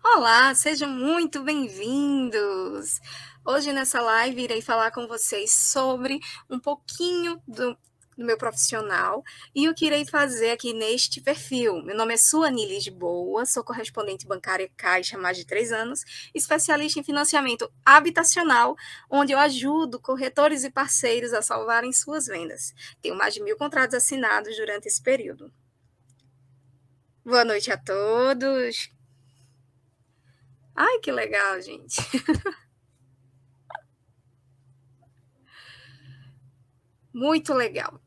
Olá, sejam muito bem-vindos! Hoje nessa live irei falar com vocês sobre um pouquinho do meu profissional e o que irei fazer aqui neste perfil. Meu nome é Suani Lisboa, sou correspondente bancária Caixa há mais de 3 anos, especialista em financiamento habitacional, onde eu ajudo corretores e parceiros a salvarem suas vendas. Tenho mais de 1.000 contratos assinados durante esse período. Boa noite a todos! Ai, que legal, gente! Muito legal.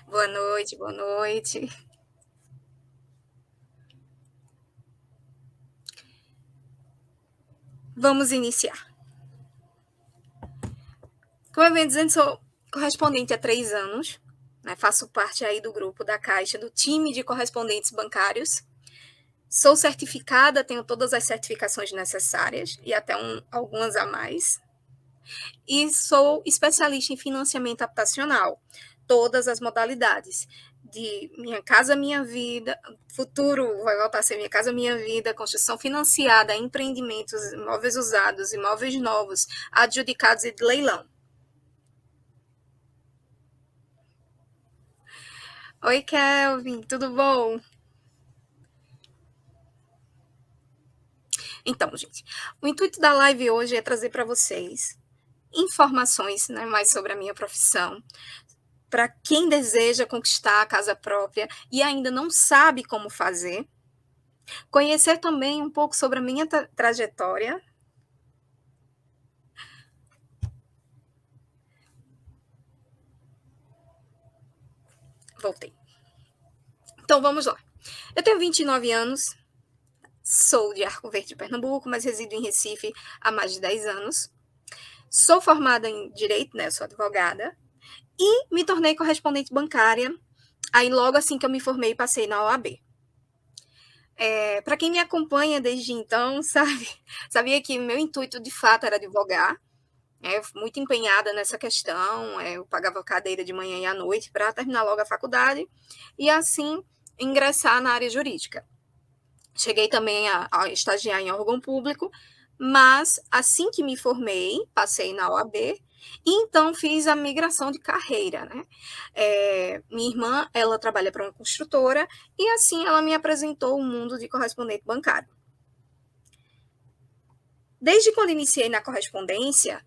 Boa noite, boa noite. Vamos iniciar. Como eu venho dizendo, sou correspondente há 3 anos, né? Faço parte aí do grupo da Caixa, do time de correspondentes bancários. Sou certificada, tenho todas as certificações necessárias e até algumas a mais. E sou especialista em financiamento habitacional, todas as modalidades. De Minha Casa Minha Vida, futuro vai voltar a ser Minha Casa Minha Vida, construção financiada, empreendimentos, imóveis usados, imóveis novos, adjudicados e de leilão. Oi, Kelvin, tudo bom? Então, gente, o intuito da live hoje é trazer para vocês informações, né, mais sobre a minha profissão, para quem deseja conquistar a casa própria e ainda não sabe como fazer, conhecer também um pouco sobre a minha trajetória. Voltei. Então, vamos lá. Eu tenho 29 anos, sou de Arco Verde, Pernambuco, mas resido em Recife há mais de 10 anos. Sou formada em Direito, né? Sou advogada. E me tornei correspondente bancária. Aí, logo assim que eu me formei, passei na OAB. Para quem me acompanha desde então, sabia que meu intuito de fato era advogar. Muito empenhada nessa questão. Eu pagava cadeira de manhã e à noite para terminar logo a faculdade e assim ingressar na área jurídica. Cheguei também a estagiar em órgão público, mas assim que me formei, passei na OAB e então fiz a migração de carreira, né? Minha irmã, ela trabalha para uma construtora e assim ela me apresentou o mundo de correspondente bancário. Desde quando iniciei na correspondência,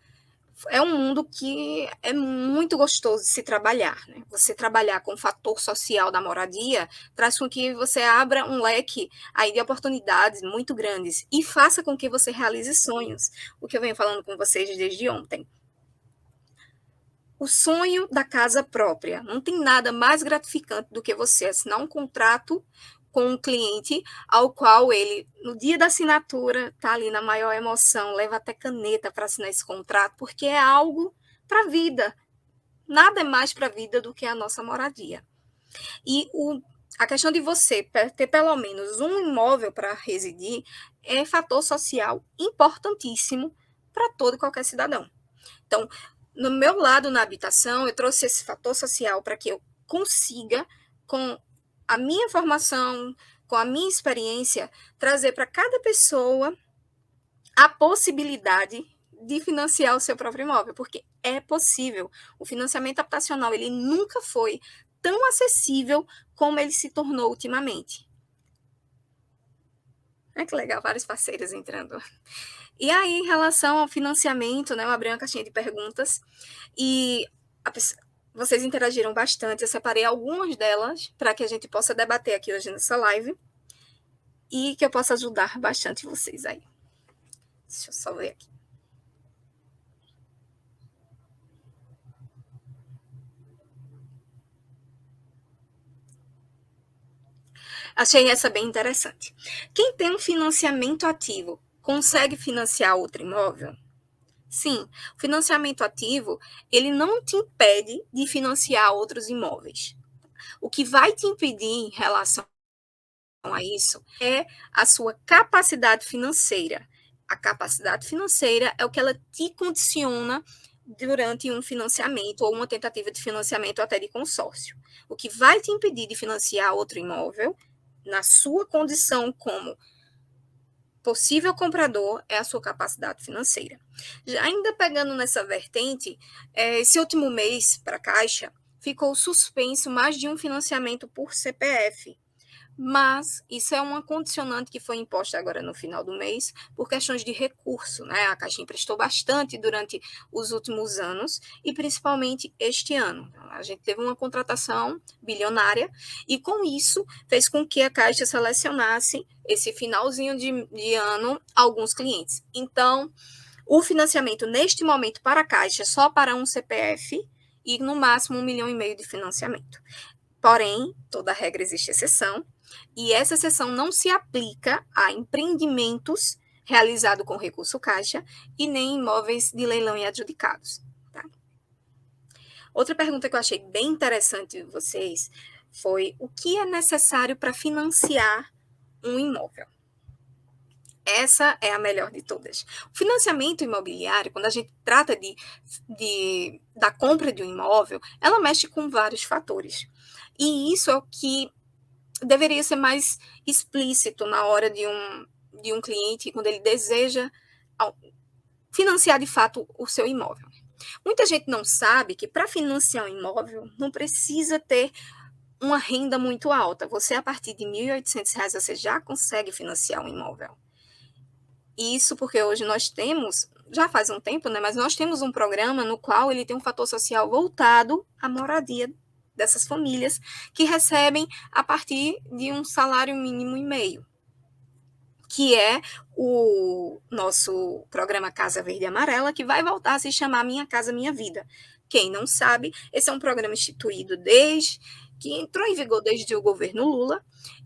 é um mundo que é muito gostoso de se trabalhar, né? Você trabalhar com o fator social da moradia traz com que você abra um leque aí de oportunidades muito grandes e faça com que você realize sonhos, o que eu venho falando com vocês desde ontem. O sonho da casa própria. Não tem nada mais gratificante do que você assinar um contrato com um cliente ao qual ele, no dia da assinatura, está ali na maior emoção, leva até caneta para assinar esse contrato, porque é algo para a vida. Nada é mais para a vida do que a nossa moradia. E a questão de você ter pelo menos um imóvel para residir é fator social importantíssimo para todo e qualquer cidadão. Então, no meu lado na habitação, eu trouxe esse fator social para que eu consiga, com a minha formação, com a minha experiência, trazer para cada pessoa a possibilidade de financiar o seu próprio imóvel, porque é possível. O financiamento habitacional, ele nunca foi tão acessível como ele se tornou ultimamente. Que legal, vários parceiros entrando. E aí, em relação ao financiamento, né, eu abri uma caixinha de perguntas e vocês interagiram bastante. Eu separei algumas delas para que a gente possa debater aqui hoje nessa live e que eu possa ajudar bastante vocês aí. Deixa eu só ver aqui. Achei essa bem interessante. Quem tem um financiamento ativo consegue financiar outro imóvel? Sim, o financiamento ativo, ele não te impede de financiar outros imóveis. O que vai te impedir em relação a isso é a sua capacidade financeira. A capacidade financeira é o que ela te condiciona durante um financiamento ou uma tentativa de financiamento até de consórcio. O que vai te impedir de financiar outro imóvel, na sua condição como possível comprador, é a sua capacidade financeira. Já ainda pegando nessa vertente, esse último mês para a Caixa ficou suspenso mais de um financiamento por CPF. Mas isso é uma condicionante que foi imposta agora no final do mês por questões de recurso, né? A Caixa emprestou bastante durante os últimos anos e principalmente este ano. A gente teve uma contratação bilionária e com isso fez com que a Caixa selecionasse esse finalzinho de ano alguns clientes. Então, o financiamento neste momento para a Caixa é só para um CPF e no máximo 1,5 milhão de financiamento. Porém, toda regra existe exceção, e essa exceção não se aplica a empreendimentos realizados com recurso caixa e nem imóveis de leilão e adjudicados. Tá? Outra pergunta que eu achei bem interessante de vocês foi o que é necessário para financiar um imóvel? Essa é a melhor de todas. O financiamento imobiliário, quando a gente trata da compra de um imóvel, ela mexe com vários fatores. E isso é o que deveria ser mais explícito na hora de um cliente, quando ele deseja financiar de fato o seu imóvel. Muita gente não sabe que para financiar um imóvel não precisa ter uma renda muito alta. Você, a partir de R$ 1.800, você já consegue financiar um imóvel. Isso porque hoje nós temos, já faz um tempo, né, mas nós temos um programa no qual ele tem um fator social voltado à moradia dessas famílias que recebem a partir de um salário mínimo e meio, que é o nosso programa Casa Verde e Amarela, que vai voltar a se chamar Minha Casa Minha Vida. Quem não sabe, esse é um programa instituído que entrou em vigor desde o governo Lula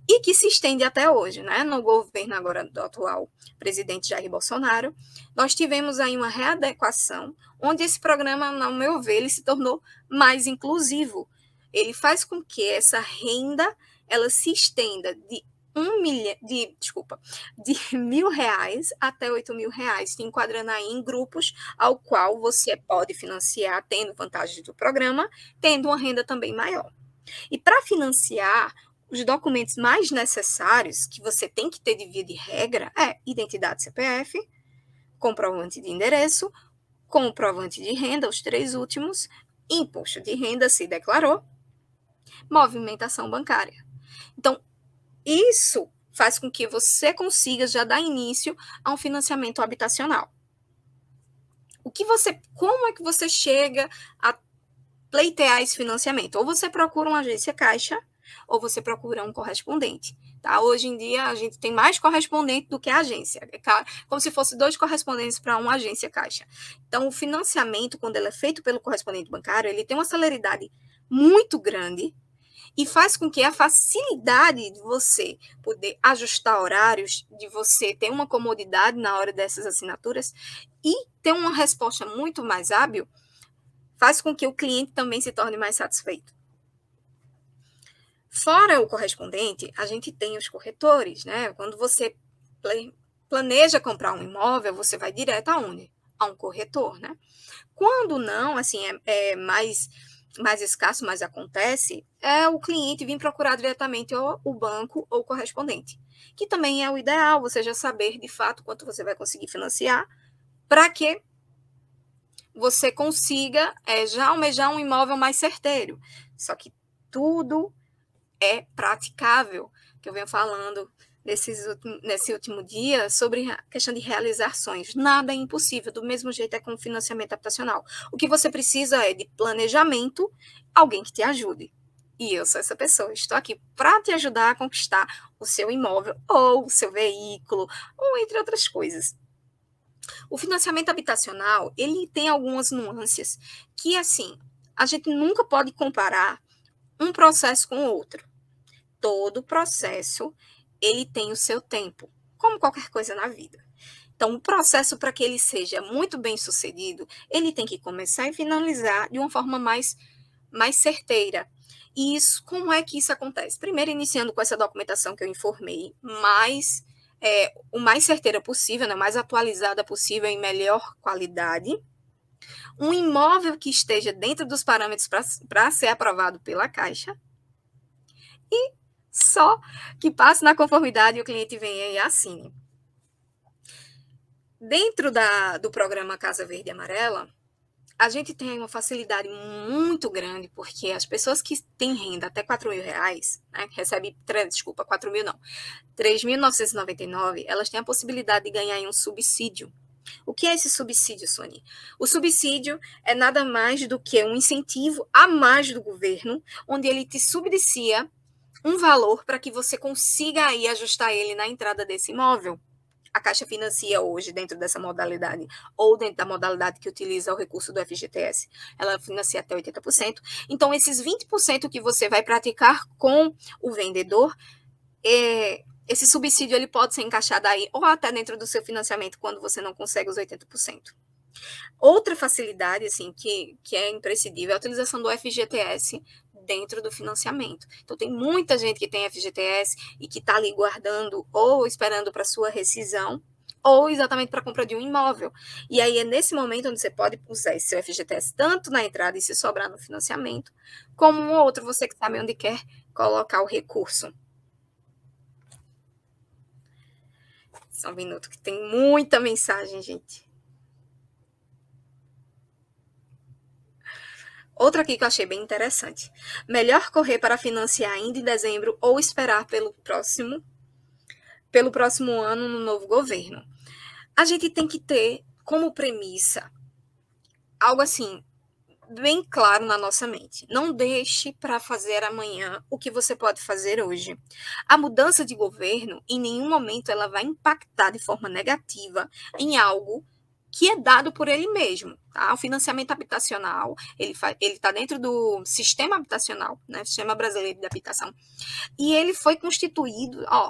e que se estende até hoje, né? No governo agora do atual presidente Jair Bolsonaro, nós tivemos aí uma readequação, onde esse programa, no meu ver, ele se tornou mais inclusivo. Ele faz com que essa renda ela se estenda de R$ 1.000 até R$ 8.000, te enquadrando aí em grupos ao qual você pode financiar, tendo vantagens do programa, tendo uma renda também maior. E para financiar, os documentos mais necessários que você tem que ter de via de regra é identidade CPF, comprovante de endereço, comprovante de renda, os 3 últimos, imposto de renda, se declarou, movimentação bancária. Então, isso faz com que você consiga já dar início a um financiamento habitacional. Como é que você chega a pleitear esse financiamento? Ou você procura uma agência caixa, ou você procura um correspondente. Tá? Hoje em dia, a gente tem mais correspondente do que agência. É como se fosse 2 correspondentes para uma agência caixa. Então, o financiamento, quando ele é feito pelo correspondente bancário, ele tem uma celeridade muito grande e faz com que a facilidade de você poder ajustar horários, de você ter uma comodidade na hora dessas assinaturas e ter uma resposta muito mais hábil, faz com que o cliente também se torne mais satisfeito. Fora o correspondente, a gente tem os corretores, né? Quando você planeja comprar um imóvel, você vai direto aonde? A um corretor, né? Quando não, assim, é mais escasso, mas acontece, é o cliente vir procurar diretamente o banco ou o correspondente, que também é o ideal, você já saber de fato quanto você vai conseguir financiar, para que você consiga já almejar um imóvel mais certeiro. Só que tudo é praticável, que eu venho falando nesse último dia sobre a questão de realizar sonhos. Nada é impossível, do mesmo jeito é com o financiamento habitacional. O que você precisa é de planejamento, alguém que te ajude. E eu sou essa pessoa, estou aqui para te ajudar a conquistar o seu imóvel ou o seu veículo, ou entre outras coisas. O financiamento habitacional, ele tem algumas nuances que, assim, a gente nunca pode comparar um processo com o outro. Todo processo, ele tem o seu tempo, como qualquer coisa na vida. Então, o processo, para que ele seja muito bem sucedido, ele tem que começar e finalizar de uma forma mais certeira. E isso, como é que isso acontece? Primeiro, iniciando com essa documentação que eu informei, o mais certeira possível, né, mais atualizada possível, em melhor qualidade. um imóvel que esteja dentro dos parâmetros para ser aprovado pela Caixa e só que passe na conformidade e o cliente venha e assine. Dentro do programa Casa Verde e Amarela, a gente tem uma facilidade muito grande, porque as pessoas que têm renda até R$ 4.000, né, recebem, desculpa, 4.000 não, 3.999, elas têm a possibilidade de ganhar um subsídio. O que é esse subsídio, Sônia? O subsídio é nada mais do que um incentivo a mais do governo, onde ele te subsidia um valor para que você consiga aí ajustar ele na entrada desse imóvel. A Caixa financia hoje, dentro dessa modalidade, ou dentro da modalidade que utiliza o recurso do FGTS, ela financia até 80%. Então, esses 20% que você vai praticar com o vendedor, esse subsídio ele pode ser encaixado aí, ou até dentro do seu financiamento, quando você não consegue os 80%. Outra facilidade, assim, que é imprescindível é a utilização do FGTS dentro do financiamento. Então, tem muita gente que tem FGTS e que está ali guardando ou esperando para sua rescisão, ou exatamente para a compra de um imóvel. E aí é nesse momento onde você pode usar esse seu FGTS tanto na entrada e se sobrar no financiamento, como um outro, você que sabe onde quer colocar o recurso. Só um minuto, que tem muita mensagem, gente. Outra aqui que eu achei bem interessante. Melhor correr para financiar ainda em dezembro ou esperar pelo próximo ano no novo governo. A gente tem que ter como premissa algo assim, bem claro na nossa mente. Não deixe para fazer amanhã o que você pode fazer hoje. A mudança de governo, em nenhum momento, ela vai impactar de forma negativa em algo que é dado por ele mesmo. Tá? O financiamento habitacional, ele está dentro do sistema habitacional, né? Sistema Brasileiro de Habitação, e ele foi constituído há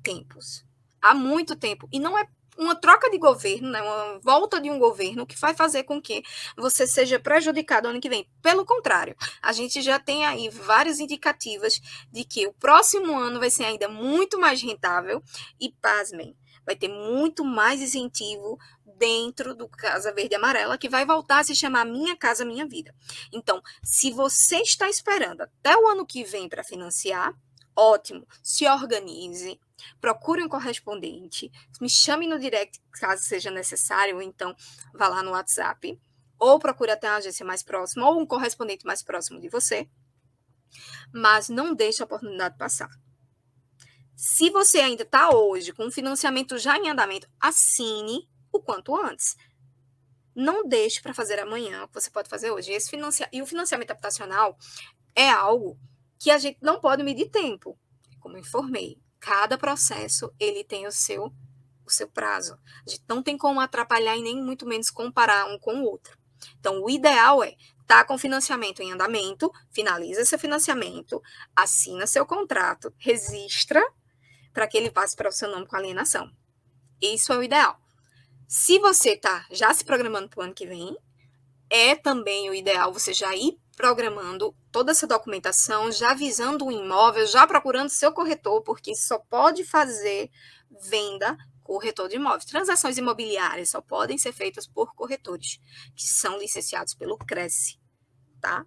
tempos, há muito tempo, e não é uma troca de governo, né, uma volta de um governo que vai fazer com que você seja prejudicado ano que vem. Pelo contrário, a gente já tem aí várias indicativas de que o próximo ano vai ser ainda muito mais rentável e, pasmem, vai ter muito mais incentivo dentro do Casa Verde e Amarela, que vai voltar a se chamar Minha Casa Minha Vida. Então, se você está esperando até o ano que vem para financiar, ótimo, se organize, procure um correspondente, me chame no direct caso seja necessário, ou então vá lá no WhatsApp, ou procure até uma agência mais próxima, ou um correspondente mais próximo de você, mas não deixe a oportunidade passar. Se você ainda está hoje com o financiamento já em andamento, assine o quanto antes. Não deixe para fazer amanhã o que você pode fazer hoje. E o financiamento habitacional é algo que a gente não pode medir tempo, como eu informei. Cada processo ele tem o seu prazo. A gente não tem como atrapalhar e nem muito menos comparar um com o outro. Então, o ideal é estar com financiamento em andamento, finaliza seu financiamento, assina seu contrato, registra para que ele passe para o seu nome com alienação. Isso é o ideal. Se você está já se programando para o ano que vem, é também o ideal você já ir programando toda essa documentação, já visando o imóvel, já procurando seu corretor, porque só pode fazer venda corretor de imóveis. Transações imobiliárias só podem ser feitas por corretores, que são licenciados pelo Cresce, tá?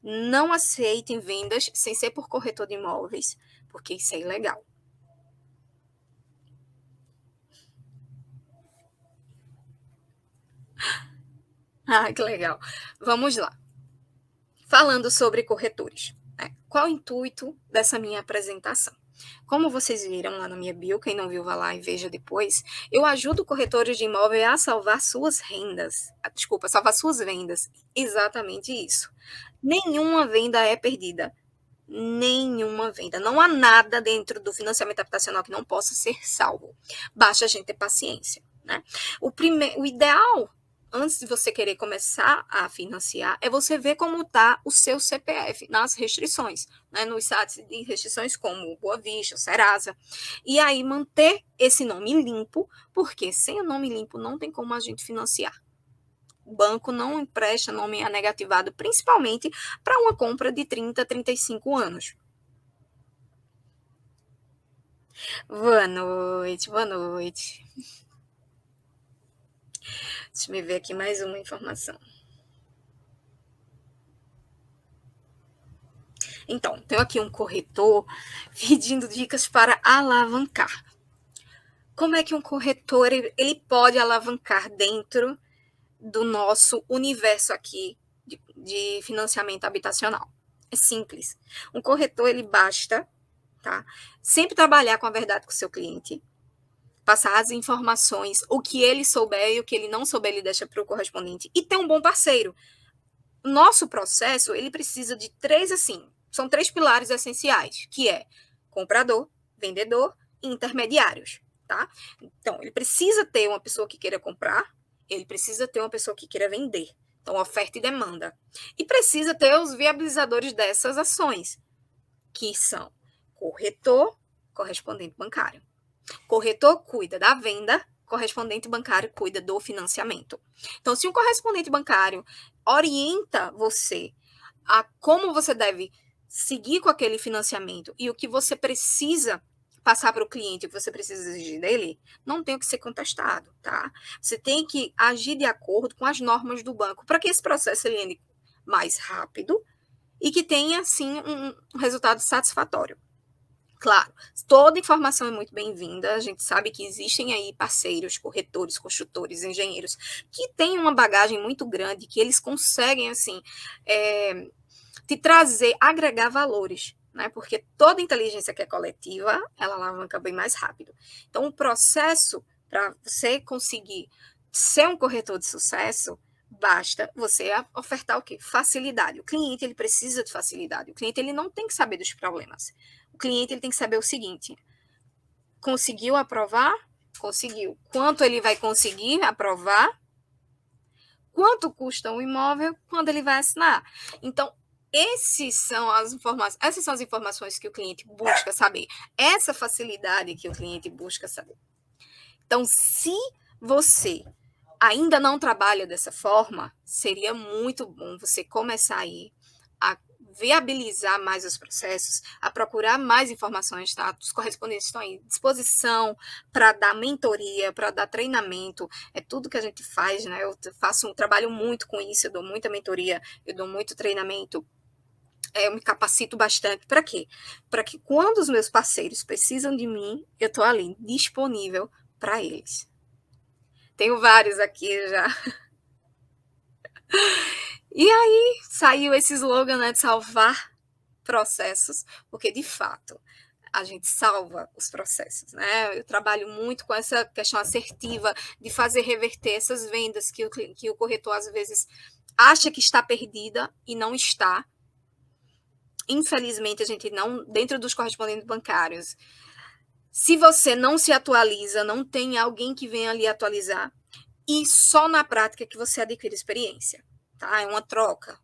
Não aceitem vendas sem ser por corretor de imóveis, porque isso é ilegal. Ah, que legal. Vamos lá. Falando sobre corretores, né? Qual o intuito dessa minha apresentação? Como vocês viram lá na minha bio, quem não viu, vá lá e veja depois, eu ajudo corretores de imóvel a salvar suas rendas. Desculpa, salvar suas vendas. Exatamente isso. Nenhuma venda é perdida. Nenhuma venda. Não há nada dentro do financiamento habitacional que não possa ser salvo. Basta a gente ter paciência, né? O ideal antes de você querer começar a financiar, é você ver como está o seu CPF nas restrições, né? Nos sites de restrições como Boa Vista, Serasa. E aí manter esse nome limpo, porque sem o nome limpo não tem como a gente financiar. O banco não empresta nome negativado, principalmente para uma compra de 30, 35 anos. Boa noite, boa noite. Deixa eu ver aqui mais uma informação. Então, tenho aqui um corretor pedindo dicas para alavancar. Como é que um corretor ele pode alavancar dentro do nosso universo aqui de financiamento habitacional? É simples. Um corretor, ele basta, tá? Sempre trabalhar com a verdade com o seu cliente, passar as informações, o que ele souber e o que ele não souber, ele deixa para o correspondente, e ter um bom parceiro. Nosso processo, ele precisa de são 3 pilares essenciais, que é comprador, vendedor e intermediários, tá? Então, ele precisa ter uma pessoa que queira comprar, ele precisa ter uma pessoa que queira vender. Então, oferta e demanda. E precisa ter os viabilizadores dessas ações, que são corretor, correspondente bancário. Corretor cuida da venda, correspondente bancário cuida do financiamento. Então, se um correspondente bancário orienta você a como você deve seguir com aquele financiamento e o que você precisa passar para o cliente, o que você precisa exigir dele, não tem o que ser contestado, tá? Você tem que agir de acordo com as normas do banco para que esse processo ele ande mais rápido e que tenha, assim, um resultado satisfatório. Claro, toda informação é muito bem-vinda. A gente sabe que existem aí parceiros, corretores, construtores, engenheiros, que têm uma bagagem muito grande, que eles conseguem, assim, te trazer, agregar valores, né? Porque toda inteligência que é coletiva, ela alavanca bem mais rápido. Então, o processo para você conseguir ser um corretor de sucesso, basta você ofertar o quê? Facilidade. O cliente, ele precisa de facilidade. O cliente, ele não tem que saber dos problemas. O cliente, ele tem que saber o seguinte: conseguiu aprovar? Conseguiu. Quanto ele vai conseguir aprovar? Quanto custa um imóvel quando ele vai assinar? Então, essas são as informações que o cliente busca saber. Essa facilidade que o cliente busca saber. Então, se você ainda não trabalha dessa forma, seria muito bom você começar aí a viabilizar mais os processos, a procurar mais informações, tá? Os correspondentes estão aí à disposição para dar mentoria, para dar treinamento, é tudo que a gente faz, né? Trabalho muito com isso, eu dou muita mentoria, eu dou muito treinamento, eu me capacito bastante. Para quê? Para que quando os meus parceiros precisam de mim, eu estou ali disponível para eles. Tenho vários aqui já. E aí saiu esse slogan, né, de salvar processos, porque de fato a gente salva os processos, né? Eu trabalho muito com essa questão assertiva de fazer reverter essas vendas que o corretor às vezes acha que está perdida e não está. Infelizmente, a gente não, dentro dos correspondentes bancários, se você não se atualiza, não tem alguém que venha ali atualizar, e só na prática que você adquire experiência, tá? É uma troca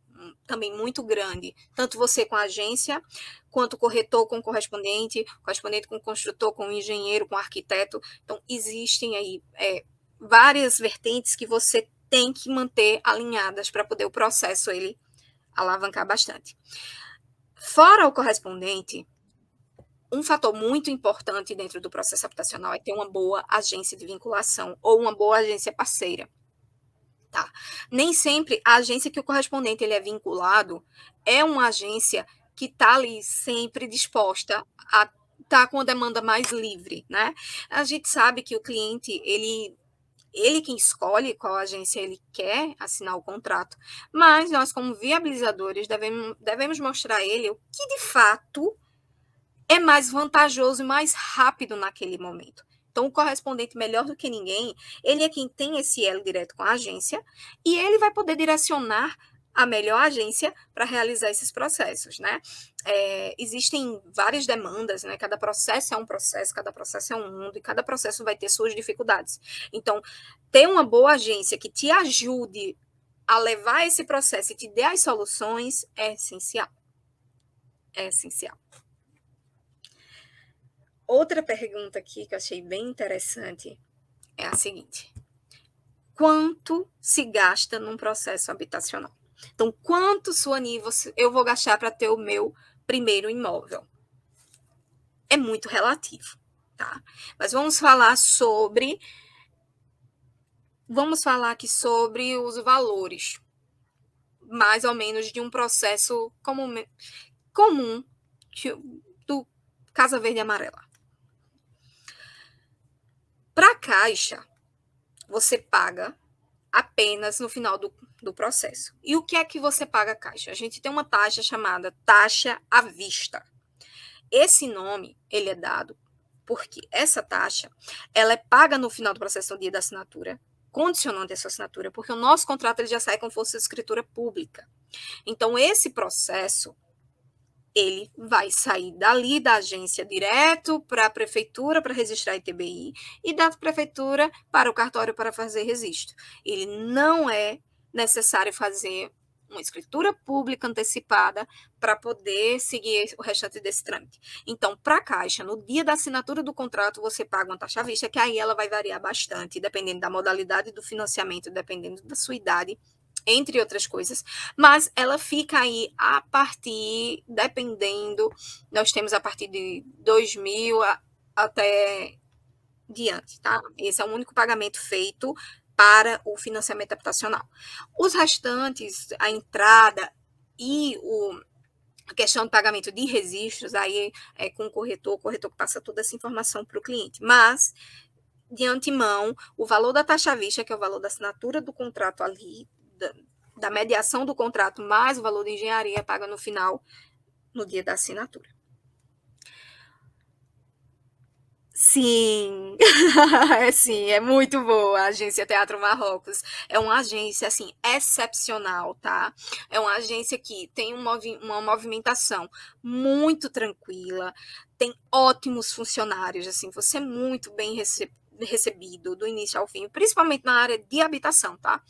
também muito grande, tanto você com a agência, quanto o corretor com o correspondente com o construtor, com o engenheiro, com o arquiteto. Então, existem aí várias vertentes que você tem que manter alinhadas para poder o processo ele alavancar bastante. Fora o correspondente, um fator muito importante dentro do processo habitacional é ter uma boa agência de vinculação ou uma boa agência parceira. Tá? Nem sempre a agência que o correspondente ele é vinculado é uma agência que está ali sempre disposta a estar com a demanda mais livre, né? A gente sabe que o cliente, ele quem escolhe qual agência ele quer assinar o contrato, mas nós, como viabilizadores, devemos mostrar a ele o que de fato é mais vantajoso e mais rápido naquele momento. Então, o correspondente, melhor do que ninguém, ele é quem tem esse elo direto com a agência e ele vai poder direcionar a melhor agência para realizar esses processos, né? Existem várias demandas, né? Cada processo é um processo, cada processo é um mundo e cada processo vai ter suas dificuldades. Então, ter uma boa agência que te ajude a levar esse processo e te dê as soluções é essencial. É essencial. Outra pergunta aqui que eu achei bem interessante é a seguinte: quanto se gasta num processo habitacional? Então, quanto, Suani, eu vou gastar para ter o meu primeiro imóvel? É muito relativo, tá? Mas vamos falar sobre Vamos falar aqui sobre os valores, mais ou menos de um processo comum do Casa Verde e Amarela. Para a Caixa, você paga apenas no final do processo. E o que é que você paga a Caixa? A gente tem uma taxa chamada taxa à vista. Esse nome, ele é dado porque essa taxa, ela é paga no final do processo no dia da assinatura, condicionante essa assinatura, porque o nosso contrato ele já sai com força de escritura pública. Então, esse processo, ele vai sair dali da agência direto para a prefeitura para registrar ITBI e da prefeitura para o cartório para fazer registro. Ele não é necessário fazer uma escritura pública antecipada para poder seguir o restante desse trâmite. Então, para a Caixa, no dia da assinatura do contrato, você paga uma taxa à vista, que aí ela vai variar bastante, dependendo da modalidade do financiamento, dependendo da sua idade, entre outras coisas, mas ela fica aí a partir, dependendo, nós temos a partir de 2.000 até diante, tá? Esse é o único pagamento feito para o financiamento habitacional. Os restantes, a entrada e a questão do pagamento de registros, aí é com o corretor que passa toda essa informação para o cliente. Mas, de antemão, o valor da taxa à vista, que é o valor da assinatura do contrato ali, da mediação do contrato, mais o valor de engenharia, paga no final, no dia da assinatura. Sim, sim, é muito boa a Agência Teatro Marrocos. É uma agência, assim, excepcional, tá? É uma agência que tem uma movimentação muito tranquila, tem ótimos funcionários, assim, você é muito bem recebido do início ao fim, principalmente na área de habitação, tá?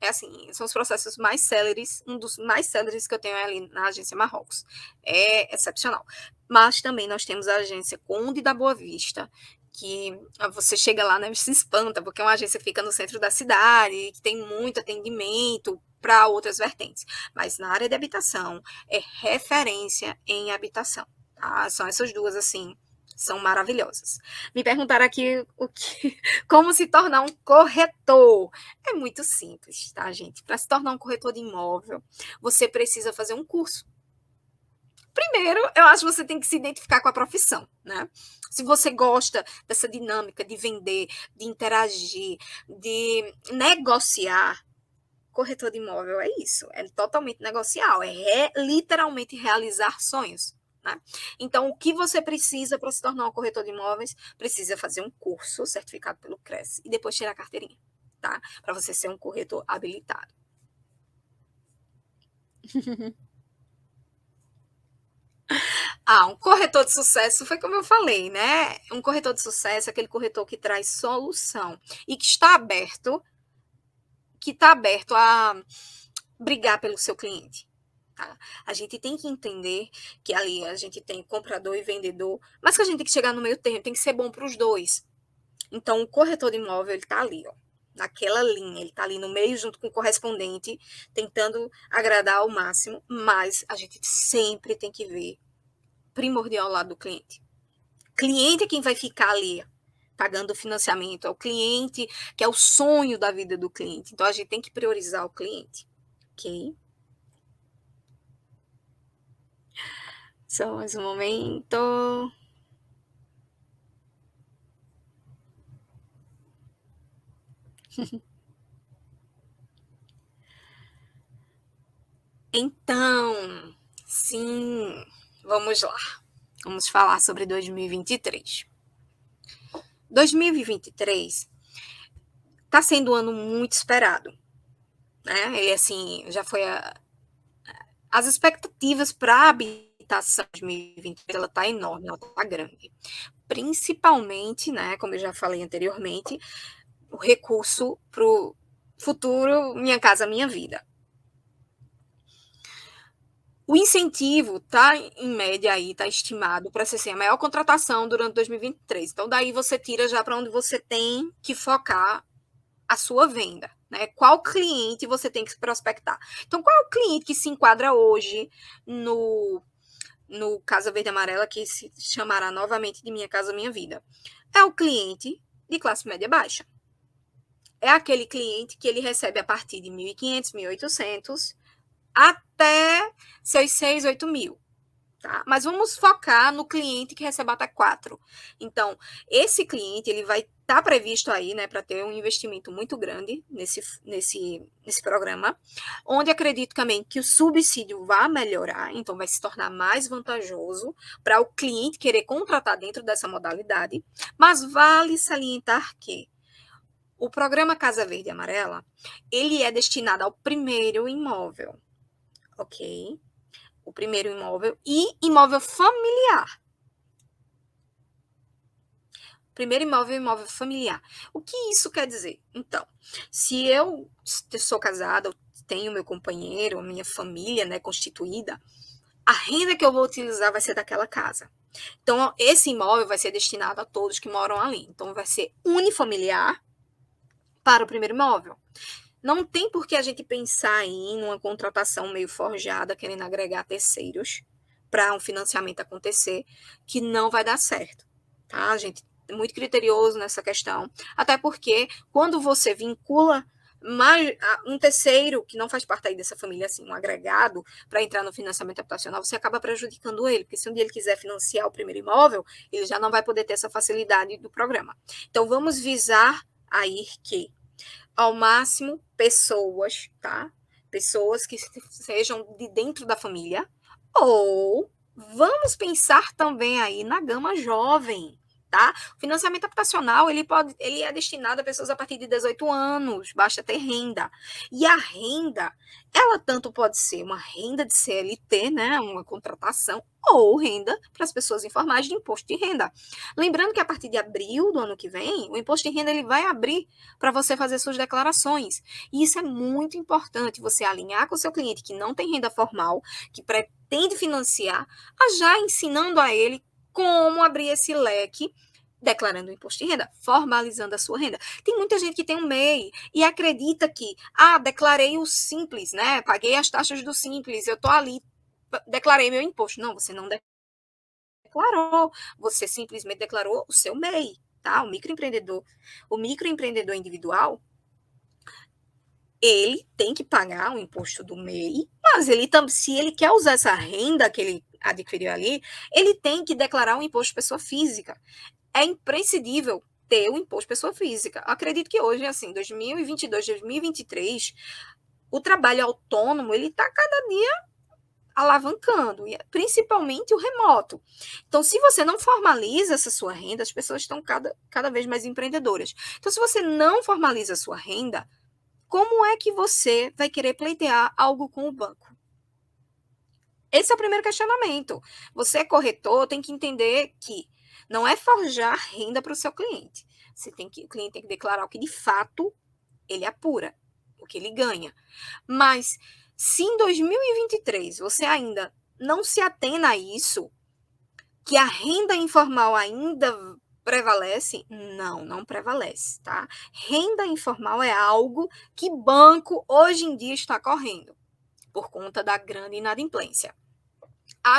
É assim, são os processos mais céleres, um dos mais céleres que eu tenho ali na agência Marrocos. É excepcional. Mas também nós temos a agência Conde da Boa Vista, que você chega lá, né, e se espanta, porque é uma agência que fica no centro da cidade, que tem muito atendimento para outras vertentes. Mas na área de habitação, é referência em habitação. Tá? São essas duas, assim, são maravilhosas. Me perguntaram aqui como se tornar um corretor. É muito simples, tá, gente? Para se tornar um corretor de imóvel, você precisa fazer um curso. Primeiro, eu acho que você tem que se identificar com a profissão, né? Se você gosta dessa dinâmica de vender, de interagir, de negociar, corretor de imóvel é isso, é totalmente negocial, literalmente realizar sonhos. Né? Então, o que você precisa para se tornar um corretor de imóveis? Precisa fazer um curso certificado pelo CRES e depois tirar a carteirinha, tá? Para você ser um corretor habilitado. Um corretor de sucesso foi como eu falei, né? Um corretor de sucesso é aquele corretor que traz solução e que está aberto a brigar pelo seu cliente. Tá? A gente tem que entender que ali a gente tem comprador e vendedor, mas que a gente tem que chegar no meio termo, tem que ser bom para os dois. Então, o corretor de imóvel, ele está ali, ó, naquela linha, ele está ali no meio junto com o correspondente, tentando agradar ao máximo, mas a gente sempre tem que ver primordial ao lado do cliente. Cliente é quem vai ficar ali pagando o financiamento, é o cliente que é o sonho da vida do cliente. Então, a gente tem que priorizar o cliente, ok? Só mais um momento. Então, sim, vamos lá. Vamos falar sobre 2023. 2023 está sendo um ano muito esperado, né? E assim, já foi as expectativas para a habitação de 2023, ela está enorme, ela está grande. Principalmente, né, como eu já falei anteriormente, o recurso para o futuro Minha Casa Minha Vida. O incentivo está, em média, aí, está estimado para ser assim, a maior contratação durante 2023. Então, daí você tira já para onde você tem que focar a sua venda. Né? Qual cliente você tem que prospectar? Então, qual é o cliente que se enquadra hoje no Casa Verde Amarela, que se chamará novamente de Minha Casa Minha Vida? É o cliente de classe média baixa. é aquele cliente que ele recebe a partir de 1.500, 1.800 até seus 6, 8 mil. Tá? Mas vamos focar no cliente que recebe até 4. Então, esse cliente ele vai estar previsto aí, né, para ter um investimento muito grande nesse programa, onde acredito também que o subsídio vai melhorar, então vai se tornar mais vantajoso para o cliente querer contratar dentro dessa modalidade, mas vale salientar que o programa Casa Verde e Amarela, ele é destinado ao primeiro imóvel, ok? O primeiro imóvel e imóvel familiar. Primeiro imóvel e imóvel familiar. O que isso quer dizer? Então, se eu sou casada, eu tenho meu companheiro, a minha família, né, constituída, a renda que eu vou utilizar vai ser daquela casa. Então, esse imóvel vai ser destinado a todos que moram ali. Então, vai ser unifamiliar para o primeiro imóvel. Não tem por que a gente pensar em uma contratação meio forjada, querendo agregar terceiros para um financiamento acontecer, que não vai dar certo, tá? A gente é muito criterioso nessa questão, até porque quando você vincula mais um terceiro que não faz parte aí dessa família, assim, um agregado, para entrar no financiamento habitacional, você acaba prejudicando ele, porque se um dia ele quiser financiar o primeiro imóvel, ele já não vai poder ter essa facilidade do programa. Então, vamos visar aí que ao máximo pessoas, tá? Pessoas que sejam de dentro da família, ou vamos pensar também aí na gama jovem, tá? O financiamento habitacional, ele é destinado a pessoas a partir de 18 anos, basta ter renda. E a renda, ela tanto pode ser uma renda de CLT, né, uma contratação, ou renda para as pessoas informais de imposto de renda. Lembrando que a partir de abril do ano que vem, o imposto de renda ele vai abrir para você fazer suas declarações. E isso é muito importante, você alinhar com o seu cliente que não tem renda formal, que pretende financiar, já ensinando a ele como abrir esse leque, declarando o imposto de renda, formalizando a sua renda. Tem muita gente que tem um MEI e acredita que, declarei o Simples, né? Paguei as taxas do Simples, eu tô ali, declarei meu imposto. Não, você não declarou, você simplesmente declarou o seu MEI, tá? O microempreendedor individual, ele tem que pagar o imposto do MEI, mas se ele quer usar essa renda que ele adquiriu ali, ele tem que declarar o imposto de pessoa física. É imprescindível ter o imposto de pessoa física. Acredito que hoje, assim, 2022, 2023, o trabalho autônomo, ele está cada dia alavancando, principalmente o remoto. Então, se você não formaliza essa sua renda, as pessoas estão cada vez mais empreendedoras. Então, se você não formaliza a sua renda, como é que você vai querer pleitear algo com o banco? Esse é o primeiro questionamento. Você, corretor, tem que entender que não é forjar renda para o seu cliente. O cliente tem que declarar o que de fato ele apura, o que ele ganha. Mas se em 2023 você ainda não se atena a isso, que a renda informal ainda prevalece? Não prevalece, tá? Renda informal é algo que banco hoje em dia está correndo por conta da grande inadimplência.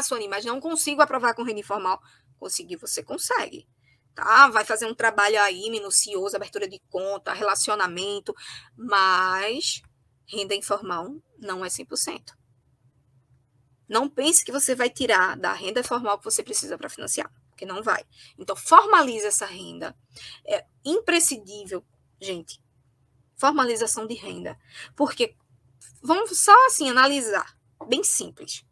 Sônia, mas não consigo aprovar com renda informal. Conseguir, você consegue. Tá? Vai fazer um trabalho aí minucioso, abertura de conta, relacionamento, mas renda informal não é 100%. Não pense que você vai tirar da renda informal que você precisa para financiar, porque não vai. Então, formalize essa renda. É imprescindível, gente, formalização de renda. Porque, vamos só assim analisar, bem simples.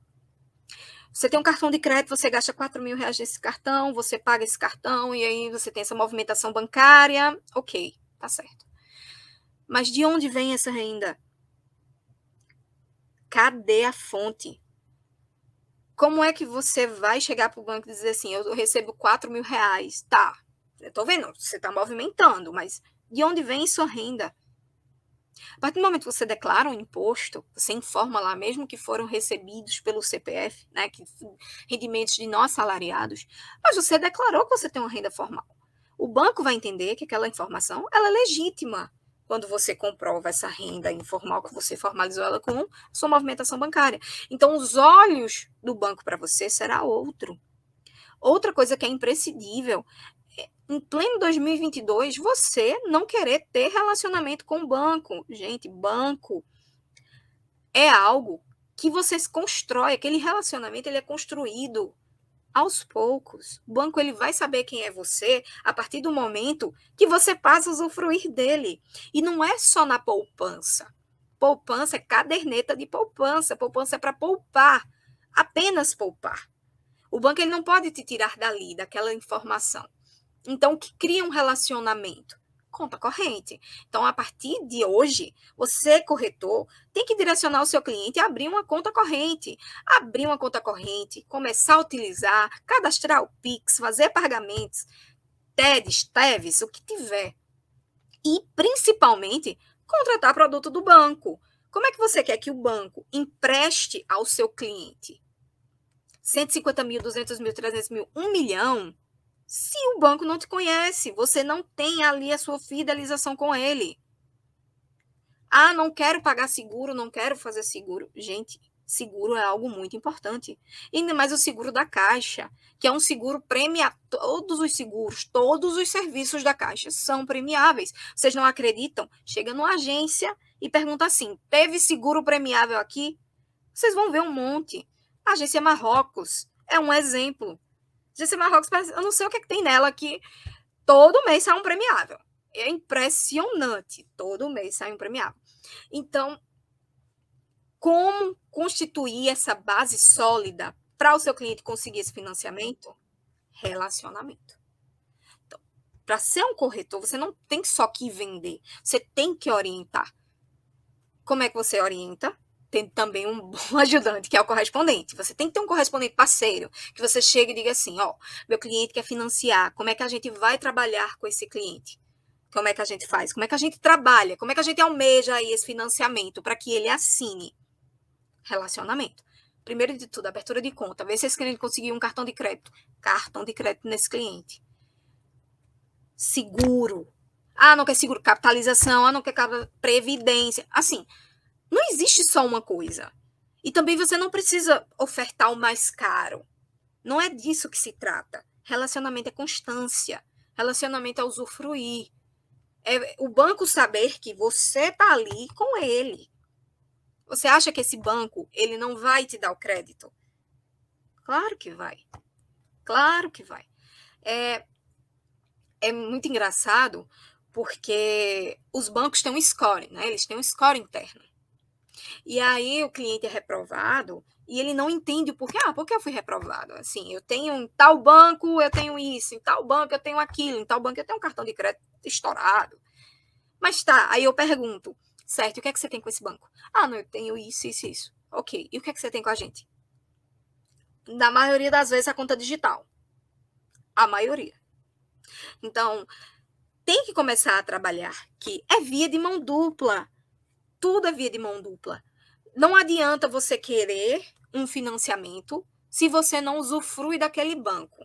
Você tem um cartão de crédito, você gasta 4 mil reais nesse cartão, você paga esse cartão e aí você tem essa movimentação bancária, ok, tá certo. Mas de onde vem essa renda? Cadê a fonte? Como é que você vai chegar para o banco e dizer assim, eu recebo 4 mil reais? Tá, eu tô vendo, você está movimentando, mas de onde vem sua renda? A partir do momento que você declara um imposto, você informa lá, mesmo que foram recebidos pelo CPF, né, que rendimentos de não assalariados, mas você declarou que você tem uma renda formal. O banco vai entender que aquela informação ela é legítima quando você comprova essa renda informal, que você formalizou ela com sua movimentação bancária. Então, os olhos do banco para você será outro. Outra coisa que é imprescindível, em pleno 2022, você não querer ter relacionamento com o banco. Gente, banco é algo que você se constrói, aquele relacionamento ele é construído aos poucos. O banco ele vai saber quem é você a partir do momento que você passa a usufruir dele. E não é só na poupança. Poupança é caderneta de poupança. Poupança é para poupar, apenas poupar. O banco ele não pode te tirar dali, daquela informação. Então, o que cria um relacionamento? Conta corrente. Então, a partir de hoje, você, corretor, tem que direcionar o seu cliente a abrir uma conta corrente. Abrir uma conta corrente, começar a utilizar, cadastrar o Pix, fazer pagamentos, TEDs, TEVs, o que tiver. E, principalmente, contratar produto do banco. Como é que você quer que o banco empreste ao seu cliente? 150 mil, 200 mil, 300 mil, 1 milhão? Se o banco não te conhece, você não tem ali a sua fidelização com ele. Ah, não quero pagar seguro, não quero fazer seguro. Gente, seguro é algo muito importante. E ainda mais o seguro da Caixa, que é um seguro premiado. Todos os serviços da Caixa são premiáveis. Vocês não acreditam? Chega numa agência e pergunta assim: teve seguro premiável aqui? Vocês vão ver um monte. A agência Marrocos é um exemplo. GC Marrocos, eu não sei o que tem nela que todo mês sai um premiável. É impressionante. Todo mês sai um premiável. Então, como constituir essa base sólida para o seu cliente conseguir esse financiamento? Relacionamento. Então, para ser um corretor, você não tem só que vender, você tem que orientar. Como é que você orienta? Tem também um bom ajudante, que é o correspondente. Você tem que ter um correspondente parceiro, que você chega e diga assim, ó, meu cliente quer financiar, como é que a gente vai trabalhar com esse cliente? Como é que a gente faz? Como é que a gente trabalha? Como é que a gente almeja aí esse financiamento para que ele assine? Relacionamento. Primeiro de tudo, abertura de conta. Ver se esse cliente conseguiu um cartão de crédito. Cartão de crédito nesse cliente. Seguro. Ah, não quer seguro. Capitalização. Ah, não quer previdência. Assim, não existe só uma coisa. E também você não precisa ofertar o mais caro. Não é disso que se trata. Relacionamento é constância. Relacionamento é usufruir. É o banco saber que você está ali com ele. Você acha que esse banco ele não vai te dar o crédito? Claro que vai. Claro que vai. É muito engraçado porque os bancos têm um score, né? Eles têm um score interno. E aí o cliente é reprovado e ele não entende o porquê. Ah, por que eu fui reprovado? Assim, eu tenho em tal banco, eu tenho isso, em tal banco eu tenho aquilo, em tal banco eu tenho um cartão de crédito estourado. Mas tá, aí eu pergunto, certo, o que é que você tem com esse banco? Ah, não, eu tenho isso, isso, isso. Ok, e o que é que você tem com a gente? Na maioria das vezes a conta digital. A maioria. Então, tem que começar a trabalhar que é via de mão dupla. Tudo é via de mão dupla. Não adianta você querer um financiamento se você não usufrui daquele banco.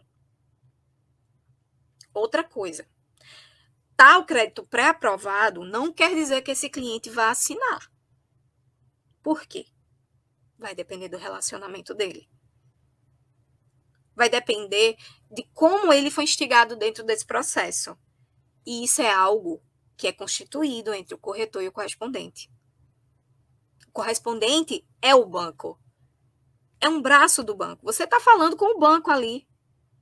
Outra coisa, tal crédito pré-aprovado não quer dizer que esse cliente vá assinar. Por quê? Vai depender do relacionamento dele. Vai depender de como ele foi instigado dentro desse processo. E isso é algo que é constituído entre o corretor e o correspondente. O correspondente é o banco. É um braço do banco. Você está falando com o banco ali.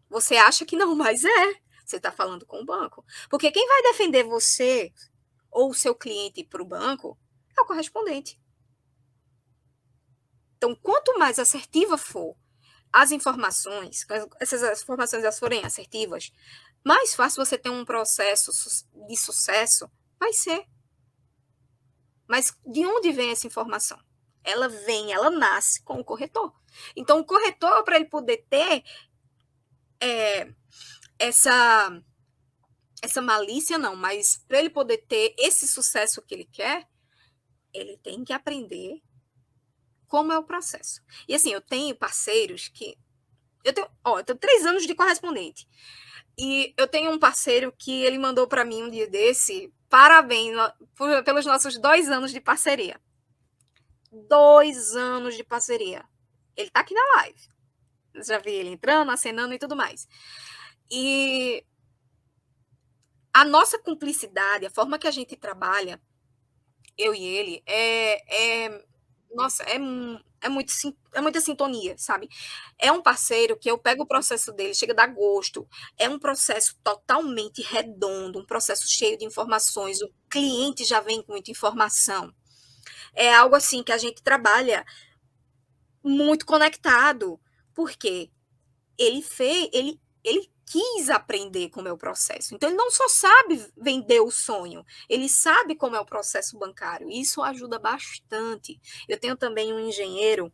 Você acha que não, mas é. Você está falando com o banco. Porque quem vai defender você ou o seu cliente para o banco é o correspondente. Então, quanto mais assertiva for as informações, essas informações elas forem assertivas, mais fácil você ter um processo de sucesso vai ser. Mas de onde vem essa informação? Ela nasce com o corretor. Então, o corretor, para ele poder ter essa malícia, não, mas para ele poder ter esse sucesso que ele quer, ele tem que aprender como é o processo. E assim, eu tenho parceiros que. Eu tenho 3 anos de correspondente. E eu tenho um parceiro que ele mandou para mim um dia desse, parabéns pelos nossos 2 anos de parceria. 2 anos de parceria. Ele tá aqui na live. Já vi ele entrando, acenando e tudo mais. E A nossa cumplicidade, a forma que a gente trabalha, eu e ele, nossa, é muita sintonia, sabe? É um parceiro que eu pego o processo dele, chega a dar gosto. É um processo totalmente redondo, um processo cheio de informações. O cliente já vem com muita informação. É algo assim que a gente trabalha muito conectado. Por quê? Ele quis aprender como é o processo. Então, ele não só sabe vender o sonho, ele sabe como é o processo bancário. Isso ajuda bastante. Eu tenho também um engenheiro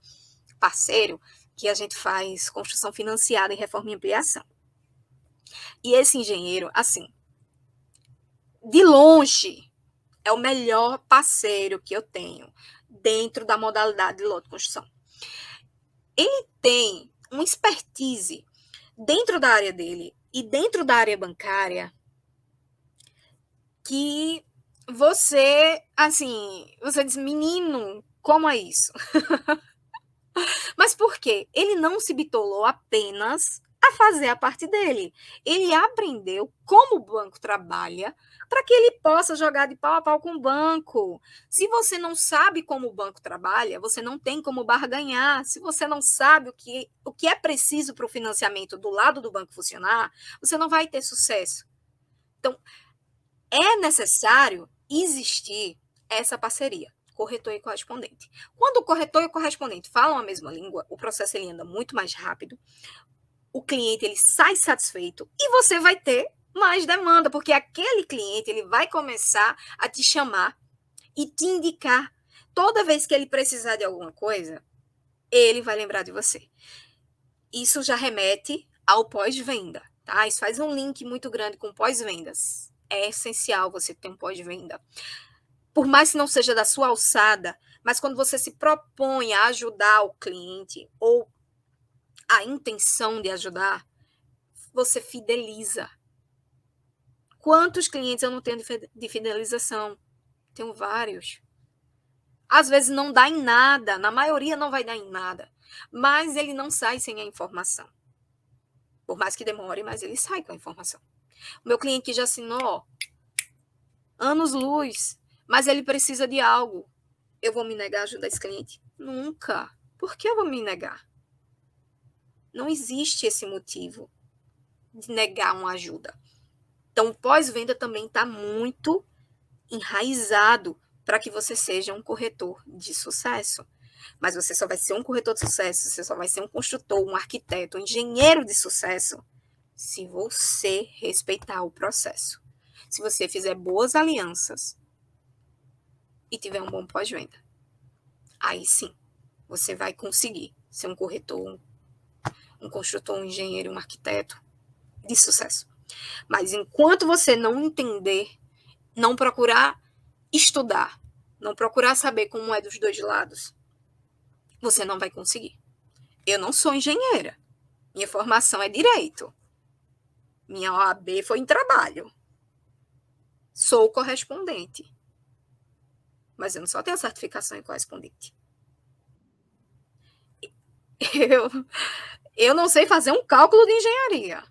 parceiro que a gente faz construção financiada em reforma e ampliação. E esse engenheiro, assim, de longe, é o melhor parceiro que eu tenho dentro da modalidade de lote de construção. Ele tem uma expertise dentro da área dele e dentro da área bancária que você diz, menino, como é isso? Mas por quê? Ele não se bitolou apenas a fazer a parte dele. Ele aprendeu como o banco trabalha para que ele possa jogar de pau a pau com o banco. Se você não sabe como o banco trabalha, você não tem como barganhar. Se você não sabe o que é preciso para o financiamento do lado do banco funcionar, você não vai ter sucesso. Então, é necessário existir essa parceria, corretor e correspondente. Quando o corretor e o correspondente falam a mesma língua, o processo ele anda muito mais rápido, o cliente ele sai satisfeito e você vai ter mais demanda, porque aquele cliente ele vai começar a te chamar e te indicar. Toda vez que ele precisar de alguma coisa, ele vai lembrar de você. Isso já remete ao pós-venda, tá? Isso faz um link muito grande com pós-vendas. É essencial você ter um pós-venda. Por mais que não seja da sua alçada, mas quando você se propõe a ajudar o cliente ou a intenção de ajudar, você fideliza. Quantos clientes eu não tenho de fidelização? Tenho vários. Às vezes não dá em nada, na maioria não vai dar em nada, mas ele não sai sem a informação. Por mais que demore, mas ele sai com a informação. O meu cliente que já assinou anos-luz, mas ele precisa de algo. Eu vou me negar a ajudar esse cliente? Nunca. Por que eu vou me negar? Não existe esse motivo de negar uma ajuda. Então, o pós-venda também está muito enraizado para que você seja um corretor de sucesso. Mas você só vai ser um corretor de sucesso, você só vai ser um construtor, um arquiteto, um engenheiro de sucesso, se você respeitar o processo. Se você fizer boas alianças e tiver um bom pós-venda. Aí sim, você vai conseguir ser um corretor, um construtor, um engenheiro, um arquiteto de sucesso. Mas enquanto você não entender, não procurar estudar, não procurar saber como é dos dois lados, você não vai conseguir. Eu não sou engenheira. Minha formação é direito. Minha OAB foi em trabalho. Sou correspondente. Mas eu não só tenho certificação em correspondente. Eu não sei fazer um cálculo de engenharia.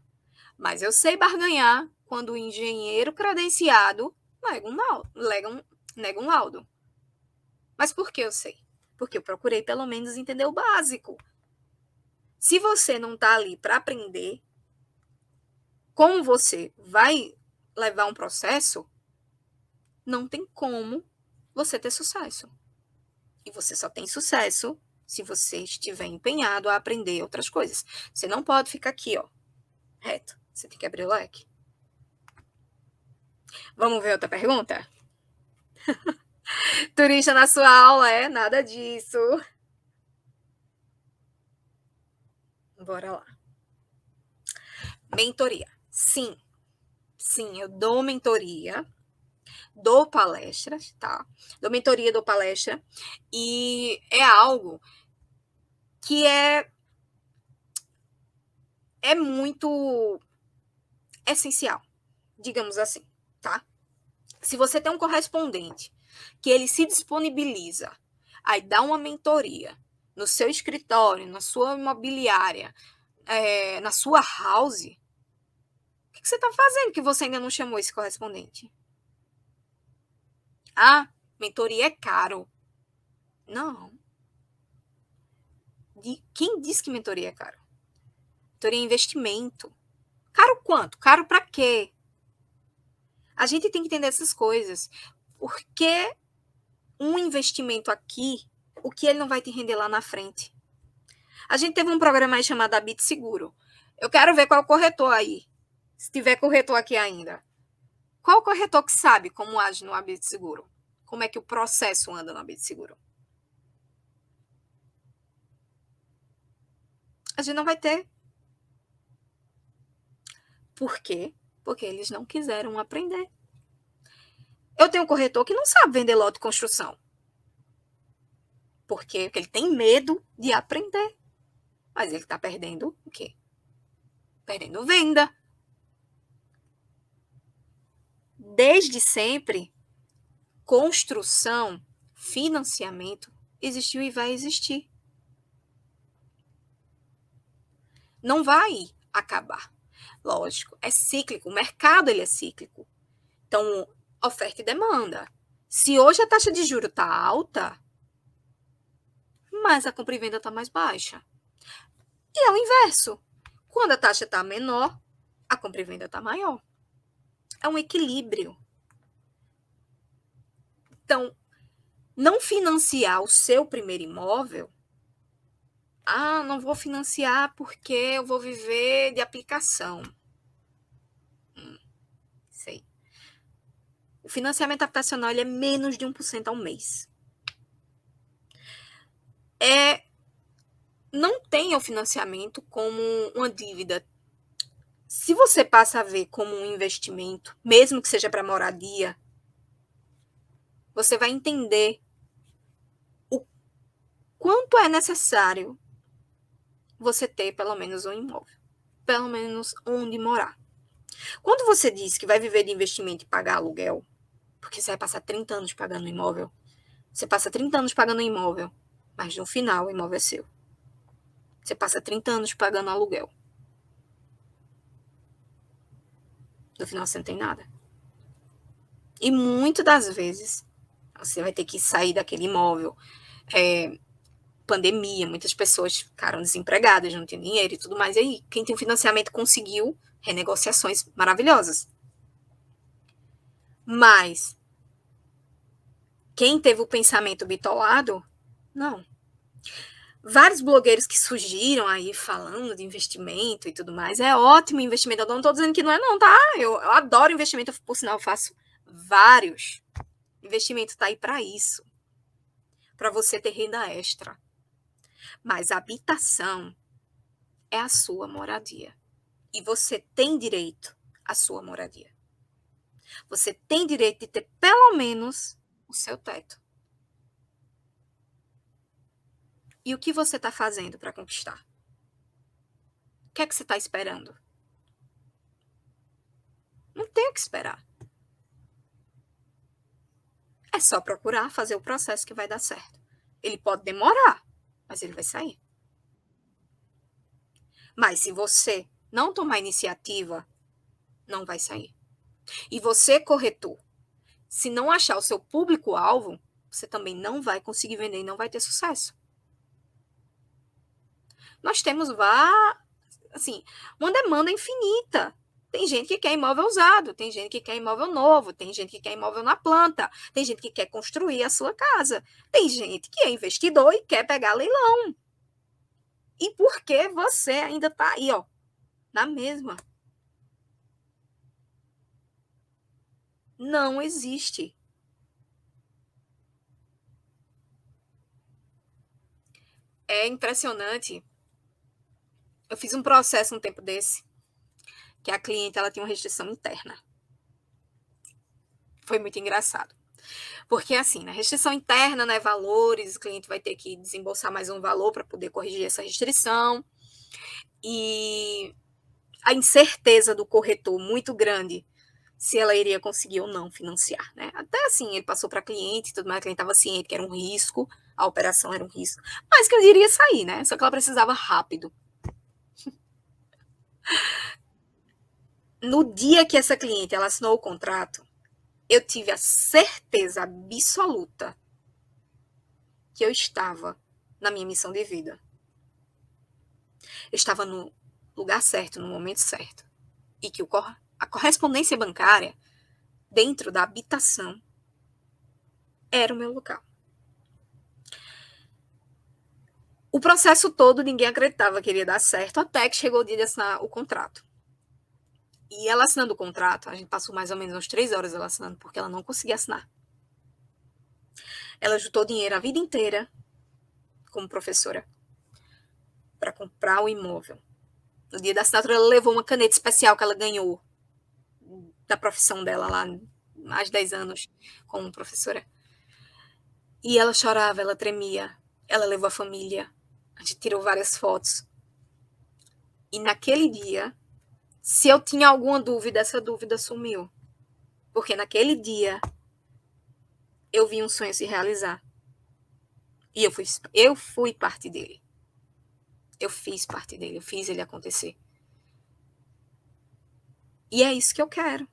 Mas eu sei barganhar quando o engenheiro credenciado nega um laudo. Mas por que eu sei? Porque eu procurei pelo menos entender o básico. Se você não está ali para aprender como você vai levar um processo, não tem como você ter sucesso. E você só tem sucesso se você estiver empenhado a aprender outras coisas. Você não pode ficar aqui, ó, reto. Você tem que abrir o leque. Vamos ver outra pergunta? Turista na sua aula, é? Nada disso. Bora lá. Mentoria. Sim. Sim, eu dou mentoria, dou palestras, tá? Dou mentoria, dou palestra. E é algo que é muito essencial, digamos assim, tá? Se você tem um correspondente que ele se disponibiliza a dar uma mentoria no seu escritório, na sua imobiliária, na sua house, que você está fazendo que você ainda não chamou esse correspondente? Ah, mentoria é caro. Não. Quem disse que mentoria é caro? Mentoria é investimento. Caro quanto? Caro para quê? A gente tem que entender essas coisas. Porque um investimento aqui, o que ele não vai te render lá na frente? A gente teve um programa aí chamado Habite Seguro. Eu quero ver qual corretor aí. Se tiver corretor aqui ainda. Qual corretor que sabe como age no Habite Seguro? Como é que o processo anda no Habite Seguro? A gente não vai ter. Por quê? Porque eles não quiseram aprender. Eu tenho um corretor que não sabe vender lote de construção. Por quê? Porque ele tem medo de aprender. Mas ele está perdendo o quê? Perdendo venda. Desde sempre, construção, financiamento, existiu e vai existir. Não vai acabar. Lógico, é cíclico. O mercado ele é cíclico. Então, oferta e demanda. Se hoje a taxa de juros está alta, mas a compra e venda está mais baixa. E é o inverso. Quando a taxa está menor, a compra e venda está maior. É um equilíbrio. Então, não financiar o seu primeiro imóvel. Ah, não vou financiar porque eu vou viver de aplicação. Sei. O financiamento habitacional ele é menos de 1% ao mês. Não tenha o financiamento como uma dívida. Se você passa a ver como um investimento, mesmo que seja para moradia, você vai entender o quanto é necessário você ter pelo menos um imóvel, pelo menos onde morar. Quando você diz que vai viver de investimento e pagar aluguel, porque você vai passar 30 anos pagando um imóvel, você passa 30 anos pagando um imóvel, mas no final o imóvel é seu. Você passa 30 anos pagando aluguel. No final você não tem nada. E muitas das vezes você vai ter que sair daquele imóvel. Pandemia, muitas pessoas ficaram desempregadas, não tinham dinheiro e tudo mais. E aí, quem tem financiamento conseguiu renegociações maravilhosas. Mas quem teve o pensamento bitolado, não. Vários blogueiros que surgiram aí falando de investimento e tudo mais, é ótimo investimento. Eu não estou dizendo que não é, não, tá? Eu adoro investimento, por sinal, eu faço vários. Investimento está aí para isso, para você ter renda extra. Mas a habitação é a sua moradia. E você tem direito à sua moradia. Você tem direito de ter pelo menos o seu teto. E o que você está fazendo para conquistar? O que é que você está esperando? Não tem o que esperar. É só procurar fazer o processo que vai dar certo. Ele pode demorar, mas ele vai sair. Mas se você não tomar iniciativa, não vai sair. E você, corretor, se não achar o seu público-alvo, você também não vai conseguir vender e não vai ter sucesso. Nós temos assim, uma demanda infinita. Tem gente que quer imóvel usado, tem gente que quer imóvel novo, tem gente que quer imóvel na planta, tem gente que quer construir a sua casa, tem gente que é investidor e quer pegar leilão. E por que você ainda está aí, ó, na mesma? Não existe. É impressionante. Eu fiz um processo um tempo desse, que a cliente ela tinha uma restrição interna. Foi muito engraçado. Porque, assim, na restrição interna, né, valores, o cliente vai ter que desembolsar mais um valor para poder corrigir essa restrição. E a incerteza do corretor muito grande se ela iria conseguir ou não financiar, né? Até assim, ele passou para a cliente e tudo mais, a cliente estava ciente que era um risco, a operação era um risco, mas que ela iria sair, né? Só que ela precisava rápido. No dia que essa cliente ela assinou o contrato, eu tive a certeza absoluta que eu estava na minha missão de vida. Eu estava no lugar certo, no momento certo. E que a correspondência bancária, dentro da habitação, era o meu local. O processo todo, ninguém acreditava que iria dar certo, até que chegou o dia de assinar o contrato. E ela assinando o contrato, a gente passou mais ou menos umas 3 horas ela assinando, porque ela não conseguia assinar. Ela juntou dinheiro a vida inteira, como professora, para comprar o imóvel. No dia da assinatura, ela levou uma caneta especial que ela ganhou da profissão dela lá, mais de 10 anos como professora. E ela chorava, ela tremia. Ela levou a família. A gente tirou várias fotos. E naquele dia, se eu tinha alguma dúvida, essa dúvida sumiu. Porque naquele dia, eu vi um sonho se realizar. E eu fui parte dele. Eu fiz parte dele, eu fiz ele acontecer. E é isso que eu quero.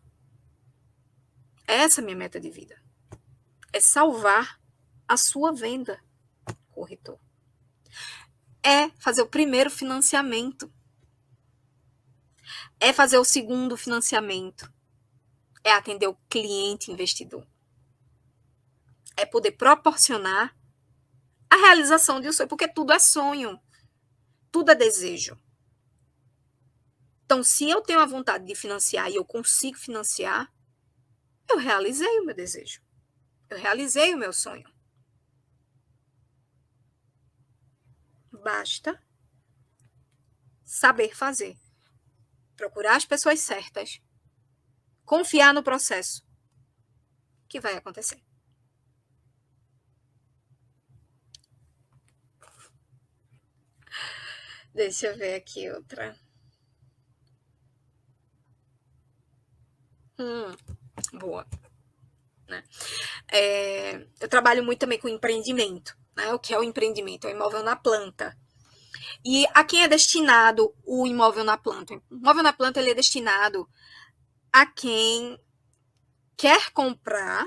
Essa é a minha meta de vida. É salvar a sua venda, corretor. É fazer o primeiro financiamento. É fazer o segundo financiamento. É atender o cliente investidor. É poder proporcionar a realização de um sonho, porque tudo é sonho. Tudo é desejo. Então, se eu tenho a vontade de financiar e eu consigo financiar, eu realizei o meu desejo. Eu realizei o meu sonho. Basta saber fazer. Procurar as pessoas certas. Confiar no processo. Que vai acontecer. Deixa eu ver aqui outra. Boa. Né? Eu trabalho muito também com empreendimento. Né? O que é o empreendimento? É o imóvel na planta. E a quem é destinado o imóvel na planta? O imóvel na planta ele é destinado a quem quer comprar,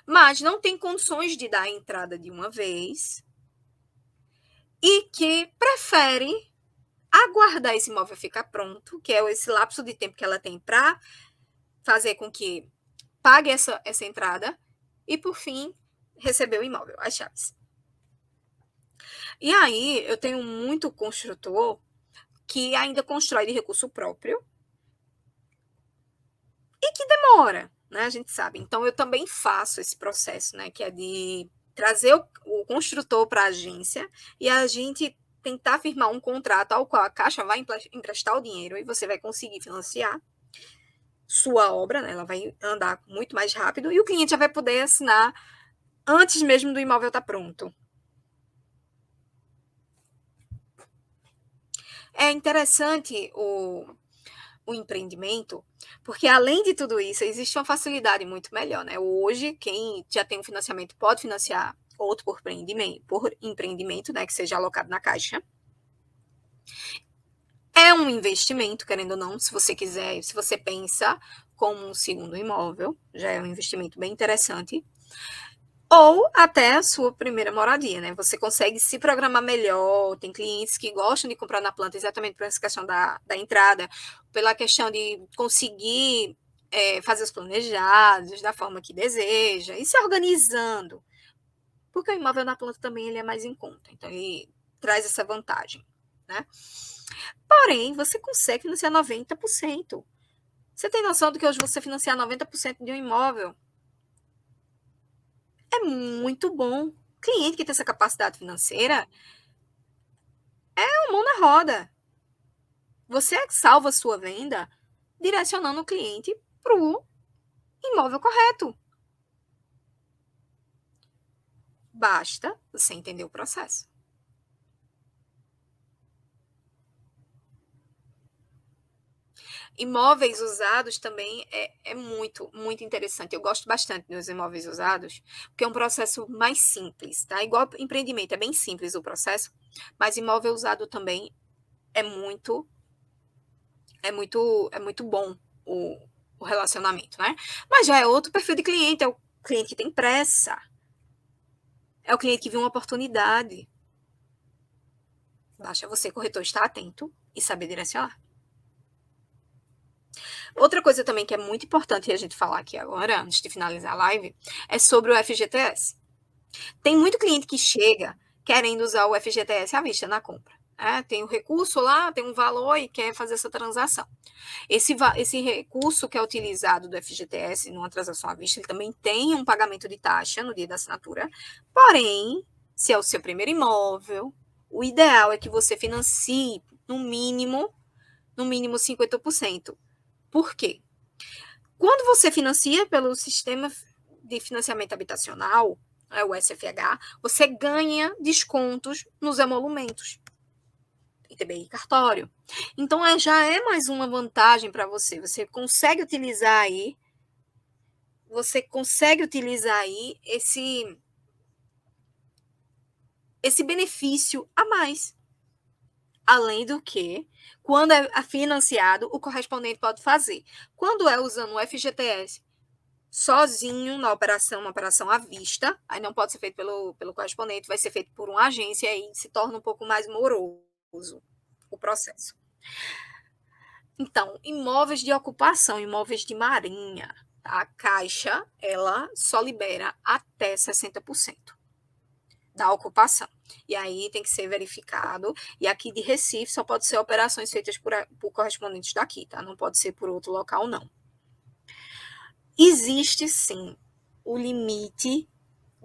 mas não tem condições de dar a entrada de uma vez e que prefere aguardar esse imóvel ficar pronto, que é esse lapso de tempo que ela tem para fazer com que pague essa entrada e, por fim, receber o imóvel, as chaves. E aí, eu tenho muito construtor que ainda constrói de recurso próprio e que demora, né? A gente sabe. Então, eu também faço esse processo, né? Que é de trazer o construtor para a agência e a gente tentar firmar um contrato ao qual a Caixa vai emprestar o dinheiro e você vai conseguir financiar sua obra, né? Ela vai andar muito mais rápido e o cliente já vai poder assinar antes mesmo do imóvel estar pronto. É interessante o empreendimento, porque além de tudo isso, existe uma facilidade muito melhor, né? Hoje, quem já tem um financiamento pode financiar outro por empreendimento, né? Que seja alocado na Caixa. É um investimento, querendo ou não, se você quiser, se você pensa como um segundo imóvel, já é um investimento bem interessante. Ou até a sua primeira moradia, né? Você consegue se programar melhor. Tem clientes que gostam de comprar na planta exatamente por essa questão da entrada, pela questão de conseguir fazer os planejados da forma que deseja e se organizando. Porque o imóvel na planta também ele é mais em conta. Então, ele traz essa vantagem, né? Porém, você consegue financiar 90%. Você tem noção do que hoje você financiar 90% de um imóvel é muito bom. Cliente que tem essa capacidade financeira é uma mão na roda. Você salva a sua venda direcionando o cliente para o imóvel correto. Basta você entender o processo. Imóveis usados também é muito, muito interessante. Eu gosto bastante dos imóveis usados, porque é um processo mais simples, tá? Igual empreendimento, é bem simples o processo, mas imóvel usado também é muito é muito bom o relacionamento, né? Mas já é outro perfil de cliente, é o cliente que tem pressa, é o cliente que viu uma oportunidade. Basta você, corretor, estar atento e saber direcionar. Outra coisa também que é muito importante a gente falar aqui agora, antes de finalizar a live, é sobre o FGTS. Tem muito cliente que chega querendo usar o FGTS à vista na compra. Tem o recurso lá, tem um valor e quer fazer essa transação. Esse recurso que é utilizado do FGTS numa transação à vista, ele também tem um pagamento de taxa no dia da assinatura. Porém, se é o seu primeiro imóvel, o ideal é que você financie no mínimo 50%. Por quê? Quando você financia pelo sistema de financiamento habitacional, o SFH, você ganha descontos nos emolumentos, ITBI e cartório. Então, já é mais uma vantagem para você. Você consegue utilizar aí esse benefício a mais. Além do que, quando é financiado, o correspondente pode fazer. Quando é usando o FGTS sozinho na operação à vista, aí não pode ser feito pelo correspondente, vai ser feito por uma agência e aí se torna um pouco mais moroso o processo. Então, imóveis de ocupação, imóveis de marinha, a Caixa, ela só libera até 60% da ocupação. E aí tem que ser verificado. E aqui de Recife só pode ser operações feitas por correspondentes daqui, tá? Não pode ser por outro local, não. Existe sim o limite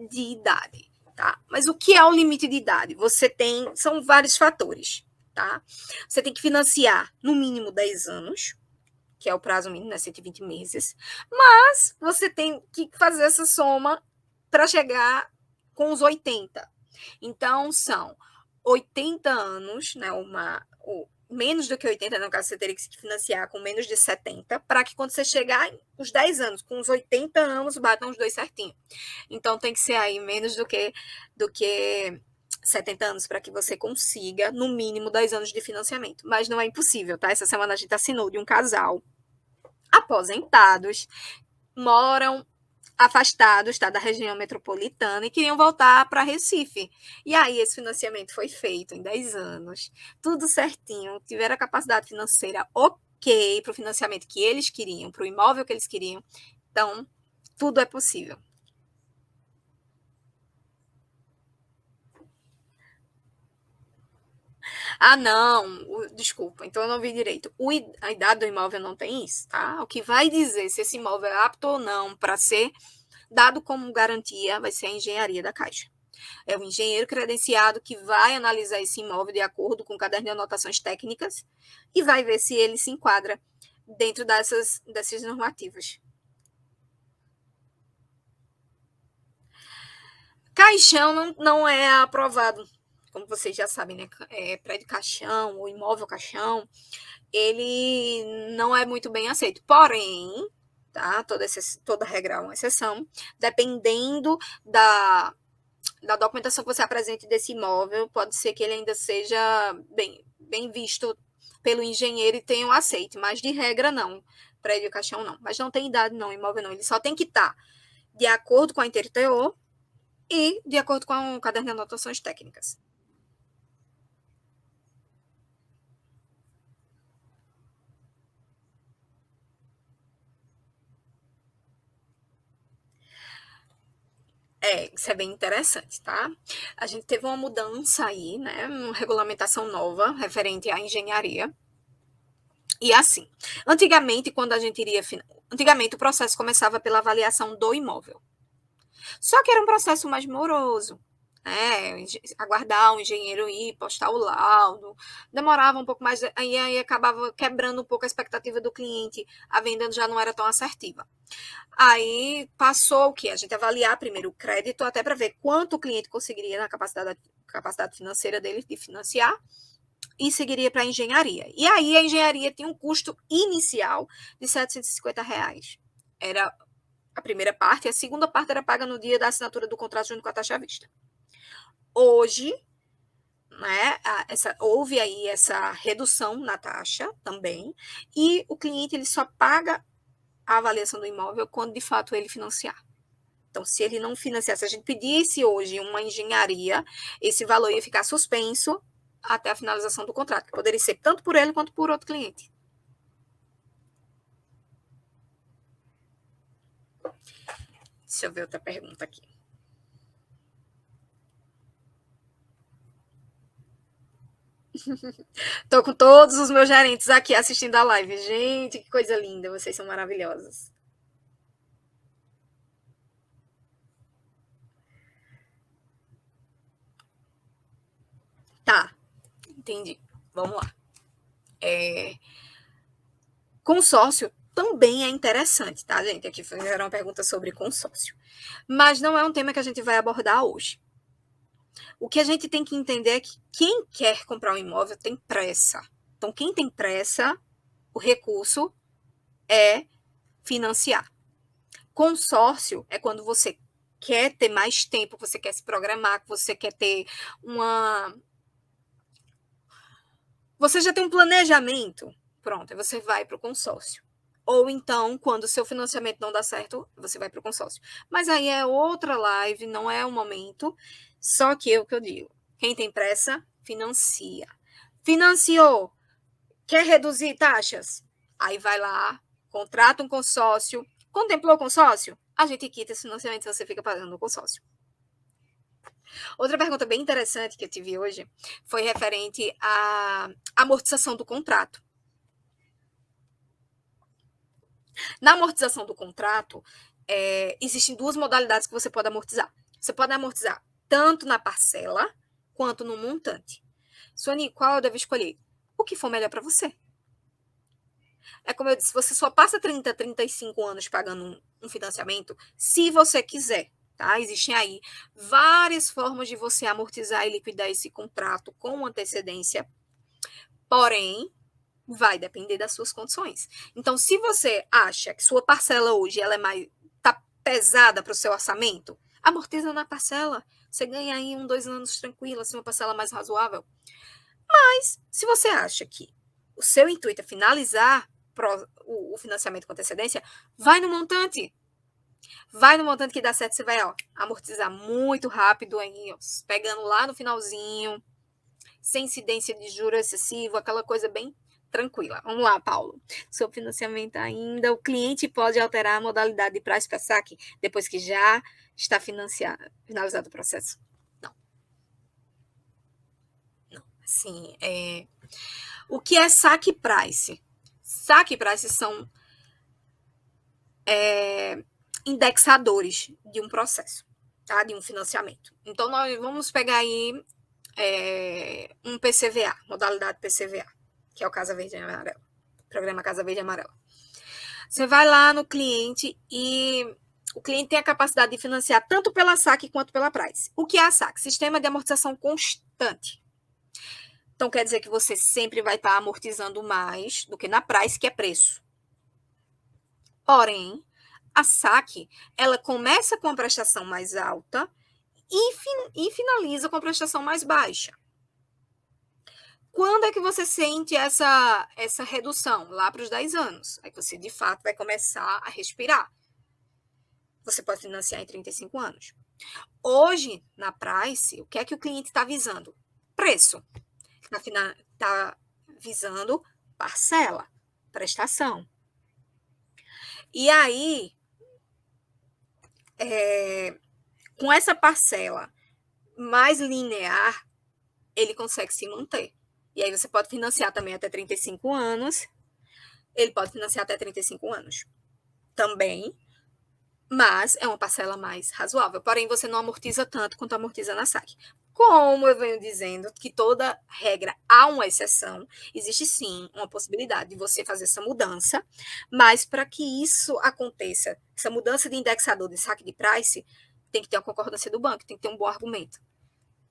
de idade, tá? Mas o que é o limite de idade? São vários fatores, tá? Você tem que financiar no mínimo 10 anos, que é o prazo mínimo, né, 120 meses, mas você tem que fazer essa soma para chegar com os 80. Então, são 80 anos, né, menos do que 80, no caso, você teria que se financiar com menos de 70, para que quando você chegar os 10 anos, com os 80 anos, batam os dois certinho. Então, tem que ser aí menos do que 70 anos para que você consiga, no mínimo, 10 anos de financiamento. Mas não é impossível, tá? Essa semana a gente assinou de um casal aposentados, moram afastados, tá, da região metropolitana e queriam voltar para Recife. E aí esse financiamento foi feito em 10 anos, tudo certinho, tiveram a capacidade financeira ok para o financiamento que eles queriam, para o imóvel que eles queriam. Então, tudo é possível. Ah, não, desculpa, então eu não vi direito. A idade do imóvel não tem isso, tá? O que vai dizer se esse imóvel é apto ou não para ser dado como garantia vai ser a engenharia da Caixa. É o engenheiro credenciado que vai analisar esse imóvel de acordo com o caderno de anotações técnicas e vai ver se ele se enquadra dentro dessas normativas. Caixão não é aprovado, como vocês já sabem, né? Prédio caixão ou imóvel caixão, ele não é muito bem aceito. Porém, tá? Toda regra é uma exceção, dependendo da documentação que você apresente desse imóvel, pode ser que ele ainda seja bem visto pelo engenheiro e tenha um aceite, mas de regra não. Prédio caixão não. Mas não tem idade não, imóvel não. Ele só tem que estar de acordo com a INTERTO e de acordo com o caderno de anotações técnicas. Isso é bem interessante, tá? A gente teve uma mudança aí, né? Uma regulamentação nova referente à engenharia. E assim, antigamente o processo começava pela avaliação do imóvel. Só que era um processo mais moroso, né? Aguardar o engenheiro ir, postar o laudo, demorava um pouco mais, aí acabava quebrando um pouco a expectativa do cliente, a venda já não era tão assertiva. Aí passou o que? A gente avaliar primeiro o crédito, até para ver quanto o cliente conseguiria na capacidade financeira dele de financiar, e seguiria para a engenharia. E aí a engenharia tinha um custo inicial de R$ 750. Era a primeira parte, e a segunda parte era paga no dia da assinatura do contrato junto com a taxa à vista. Hoje, né? Houve aí essa redução na taxa também, e o cliente ele só paga a avaliação do imóvel quando de fato ele financiar. Então, se ele não financiar, se a gente pedisse hoje uma engenharia, esse valor ia ficar suspenso até a finalização do contrato, que poderia ser tanto por ele quanto por outro cliente. Deixa eu ver outra pergunta aqui. Tô com todos os meus gerentes aqui assistindo a live. Gente, que coisa linda, vocês são maravilhosos. Tá, entendi. Vamos lá. Consórcio também é interessante, tá, gente? Aqui fizeram uma pergunta sobre consórcio. Mas não é um tema que a gente vai abordar hoje. O que a gente tem que entender é que quem quer comprar um imóvel tem pressa. Então, quem tem pressa, o recurso é financiar. Consórcio é quando você quer ter mais tempo, você quer se programar, você quer ter uma. Você já tem um planejamento. Pronto, aí você vai para o consórcio. Ou então, quando o seu financiamento não dá certo, você vai para o consórcio. Mas aí é outra live, não é o momento. Só que é o que eu digo: quem tem pressa, financia. Financiou, quer reduzir taxas? Aí vai lá, contrata um consórcio. Contemplou o consórcio? A gente quita esse financiamento e você fica pagando o consórcio. Outra pergunta bem interessante que eu tive hoje foi referente à amortização do contrato. Na amortização do contrato, existem duas modalidades que você pode amortizar. Você pode amortizar tanto na parcela quanto no montante. Suani, qual eu devo escolher? O que for melhor para você. É como eu disse, você só passa 30, 35 anos pagando um financiamento se você quiser. Tá? Existem aí várias formas de você amortizar e liquidar esse contrato com antecedência, porém, vai depender das suas condições. Então, se você acha que sua parcela hoje ela é mais tá pesada para o seu orçamento, amortiza na parcela. Você ganha aí 2 anos tranquilo, assim, uma parcela mais razoável. Mas, se você acha que o seu intuito é finalizar o financiamento com antecedência, vai no montante. Vai no montante que dá certo, você vai amortizar muito rápido aí, pegando lá no finalzinho, sem incidência de juros excessivo, aquela coisa bem tranquila. Vamos lá, Paulo. Sobre financiamento ainda, o cliente pode alterar a modalidade de prazo para saque depois que já está finalizado o processo? Não. Não. Assim, o que é saque price? Saque price são indexadores de um processo, tá? De um financiamento. Então, nós vamos pegar aí um PCVA, modalidade PCVA, que é o Casa Verde e Amarela, programa Casa Verde e Amarela. Você vai lá no cliente e o cliente tem a capacidade de financiar tanto pela saque quanto pela price. O que é a saque? Sistema de amortização constante. Então, quer dizer que você sempre vai estar amortizando mais do que na price, que é preço. Porém, a saque, ela começa com a prestação mais alta e finaliza com a prestação mais baixa. Quando é que você sente essa redução? Lá para os 10 anos. Aí você, de fato, vai começar a respirar. Você pode financiar em 35 anos. Hoje, na Price, o que é que o cliente está visando? Preço. Está visando parcela, prestação. E aí, com essa parcela mais linear, ele consegue se manter. E aí você pode financiar também até 35 anos. Ele pode financiar até 35 anos também, mas é uma parcela mais razoável. Porém, você não amortiza tanto quanto amortiza na saque. Como eu venho dizendo que toda regra há uma exceção, existe sim uma possibilidade de você fazer essa mudança, mas para que isso aconteça, essa mudança de indexador de saque de price, tem que ter uma concordância do banco, tem que ter um bom argumento.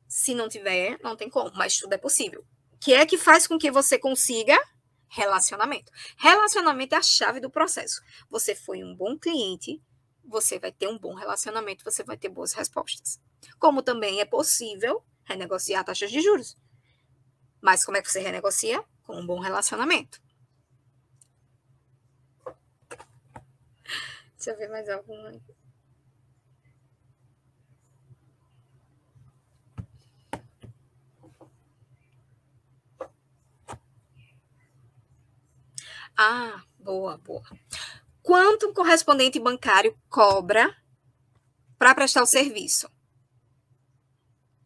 Se não tiver, não tem como, mas tudo é possível. O que é que faz com que você consiga? Relacionamento. Relacionamento é a chave do processo. Você foi um bom cliente, você vai ter um bom relacionamento, você vai ter boas respostas. Como também é possível renegociar taxas de juros. Mas como é que você renegocia? Com um bom relacionamento. Deixa eu ver mais alguma. Ah, boa, boa. Quanto um correspondente bancário cobra para prestar o serviço?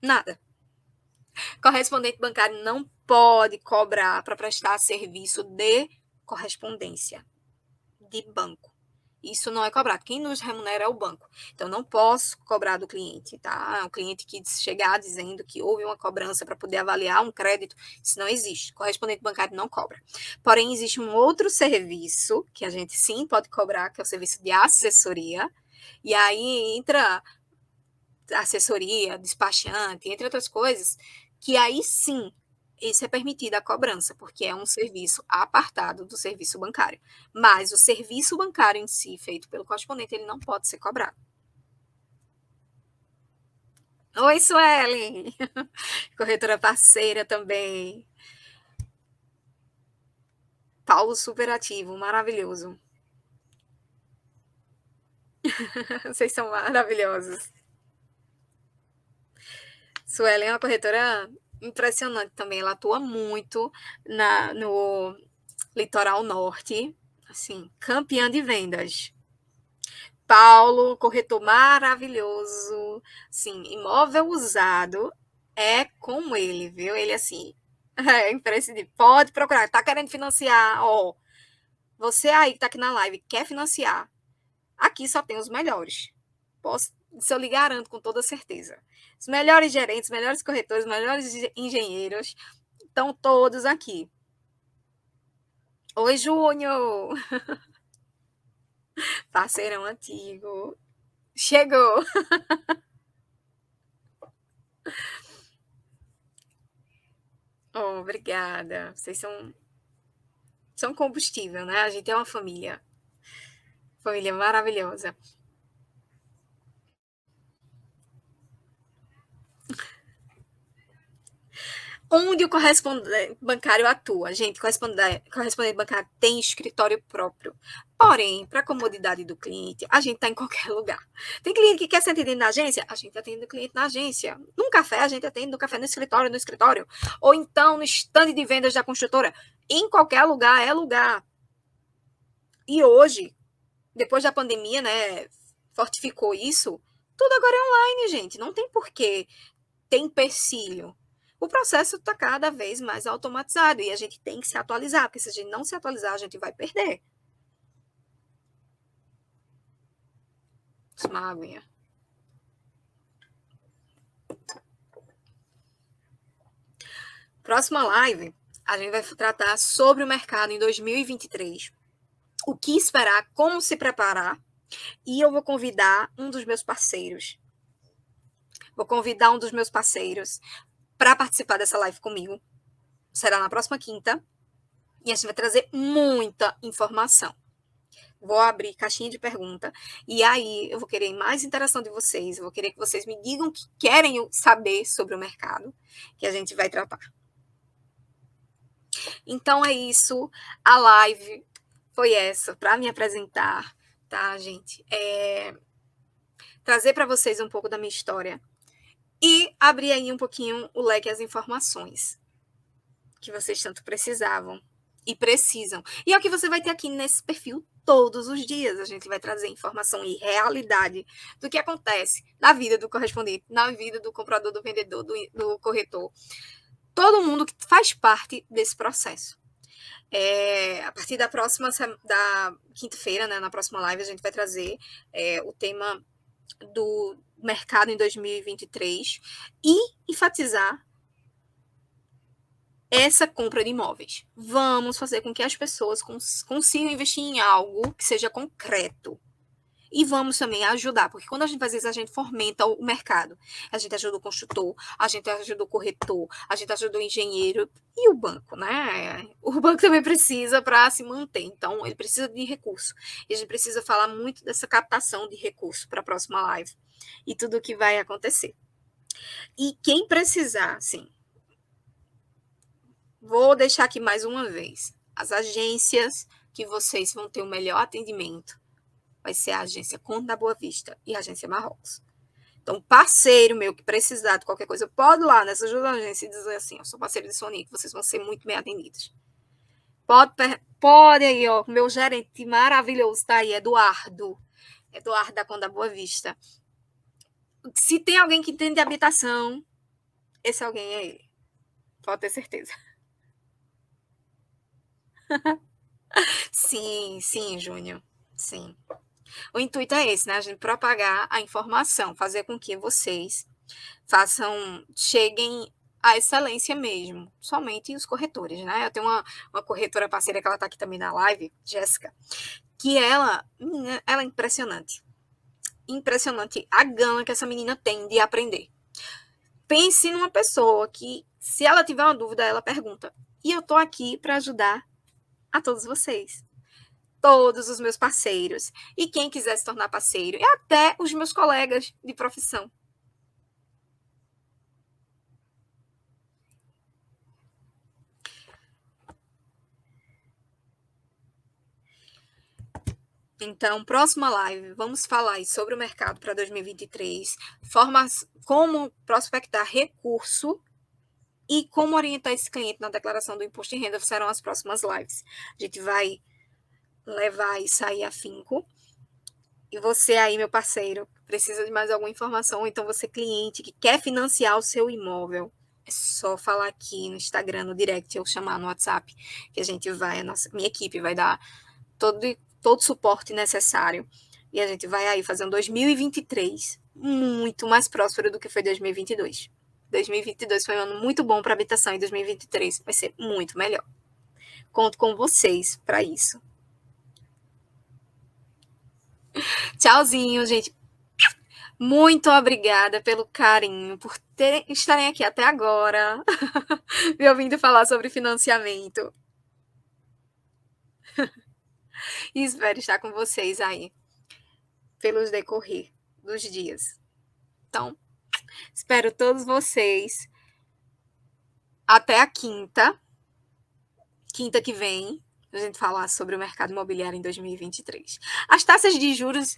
Nada. Correspondente bancário não pode cobrar para prestar serviço de correspondência de banco. Isso não é cobrado. Quem nos remunera é o banco. Então, não posso cobrar do cliente, tá? O cliente que chegar dizendo que houve uma cobrança para poder avaliar um crédito, isso não existe. Correspondente bancário não cobra. Porém, existe um outro serviço que a gente sim pode cobrar, que é o serviço de assessoria. E aí entra assessoria, despachante, entre outras coisas, que aí sim isso é permitido a cobrança, porque é um serviço apartado do serviço bancário. Mas o serviço bancário em si, feito pelo correspondente, ele não pode ser cobrado. Oi, Suelen! Corretora parceira também. Paulo super ativo, maravilhoso. Vocês são maravilhosos. Suelen é uma corretora impressionante também. Ela atua muito no litoral norte, assim, campeã de vendas. Paulo, corretor maravilhoso, sim, imóvel usado é com ele, viu? Ele assim, é imprescindível. Pode procurar, tá querendo financiar, ó, você aí que tá aqui na live, quer financiar? Aqui só tem os melhores. Posso, isso eu lhe garanto com toda certeza. Os melhores gerentes, os melhores corretores, os melhores engenheiros estão todos aqui. Oi, Júnior! Parceirão antigo. Chegou! Oh, obrigada. Vocês são combustível, né? A gente é uma família. Família maravilhosa. Onde o correspondente bancário atua? Gente, correspondente bancário tem escritório próprio. Porém, para a comodidade do cliente, a gente está em qualquer lugar. Tem cliente que quer ser atendido na agência? A gente atende o cliente na agência. Num café, a gente atende no café, no escritório, no escritório. Ou então no stand de vendas da construtora. Em qualquer lugar é lugar. E hoje, depois da pandemia, né, fortificou isso, tudo agora é online, gente. Não tem porquê ter empecilho. O processo está cada vez mais automatizado e a gente tem que se atualizar, porque se a gente não se atualizar, a gente vai perder. Uma aguinha. Próxima live, a gente vai tratar sobre o mercado em 2023. O que esperar, como se preparar. E eu vou convidar um dos meus parceiros. Vou convidar um dos meus parceiros para participar dessa live comigo. Será na próxima quinta. E a gente vai trazer muita informação. Vou abrir caixinha de pergunta e aí eu vou querer mais interação de vocês. Eu vou querer que vocês me digam o que querem saber sobre o mercado, que a gente vai tratar. Então é isso. A live foi essa para me apresentar, tá, gente? Trazer para vocês um pouco da minha história e abrir aí um pouquinho o leque às informações que vocês tanto precisavam e precisam. E é o que você vai ter aqui nesse perfil todos os dias. A gente vai trazer informação e realidade do que acontece na vida do correspondente, na vida do comprador, do vendedor, do corretor. Todo mundo que faz parte desse processo. A partir da próxima, da quinta-feira, né, na próxima live, a gente vai trazer o tema do mercado em 2023 e enfatizar essa compra de imóveis. Vamos fazer com que as pessoas consigam investir em algo que seja concreto. E vamos também ajudar, porque quando a gente faz isso, a gente fomenta o mercado. A gente ajuda o construtor, a gente ajuda o corretor, a gente ajuda o engenheiro e o banco, né? O banco também precisa para se manter, então ele precisa de recurso. E a gente precisa falar muito dessa captação de recurso para a próxima live e tudo o que vai acontecer. E quem precisar, sim, Vou deixar aqui mais uma vez. As agências que vocês vão ter o melhor atendimento vai ser a agência Conde da Boa Vista e a agência Marrocos. Então, parceiro meu que precisar de qualquer coisa, pode ir lá nessa agência e dizer assim, eu sou parceiro de Sonic, vocês vão ser muito bem atendidos. Pode aí, ó, meu gerente maravilhoso tá aí, Eduardo da Conde da Boa Vista. Se tem alguém que entende de habitação, esse alguém é ele. Pode ter certeza. Sim, Júnior. Sim. O intuito é esse, né? A gente propagar a informação, fazer com que vocês cheguem à excelência mesmo, somente os corretores, né? Eu tenho uma corretora parceira que ela está aqui também na live, Jéssica, que ela é impressionante. Impressionante a gana que essa menina tem de aprender. Pense numa pessoa que, se ela tiver uma dúvida, ela pergunta. E eu tô aqui para ajudar a todos vocês. Todos os meus parceiros. E quem quiser se tornar parceiro. E até os meus colegas de profissão. Então, próxima live, vamos falar sobre o mercado para 2023, como prospectar recurso e como orientar esse cliente na declaração do imposto de renda serão as próximas lives. A gente vai levar isso aí a finco. E você aí, meu parceiro, precisa de mais alguma informação, ou então você cliente que quer financiar o seu imóvel, é só falar aqui no Instagram, no direct, ou chamar no WhatsApp, que a gente vai, minha equipe vai dar todo o suporte necessário. E a gente vai aí fazer um 2023 muito mais próspero do que foi 2022. 2022 foi um ano muito bom para habitação e 2023 vai ser muito melhor. Conto com vocês para isso. Tchauzinho, gente. Muito obrigada pelo carinho, por estarem aqui até agora, me ouvindo falar sobre financiamento. E espero estar com vocês aí, pelos decorrer dos dias. Então, espero todos vocês até a quinta que vem, a gente falar sobre o mercado imobiliário em 2023. As taxas de juros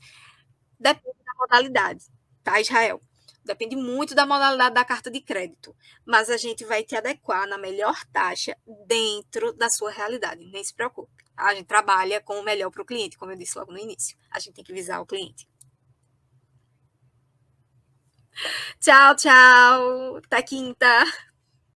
dependem da modalidade, tá, Israel? Depende muito da modalidade da carta de crédito, mas a gente vai te adequar na melhor taxa dentro da sua realidade, nem se preocupe. A gente trabalha com o melhor para o cliente, como eu disse logo no início. A gente tem que visar o cliente. Tchau, tchau. Até quinta.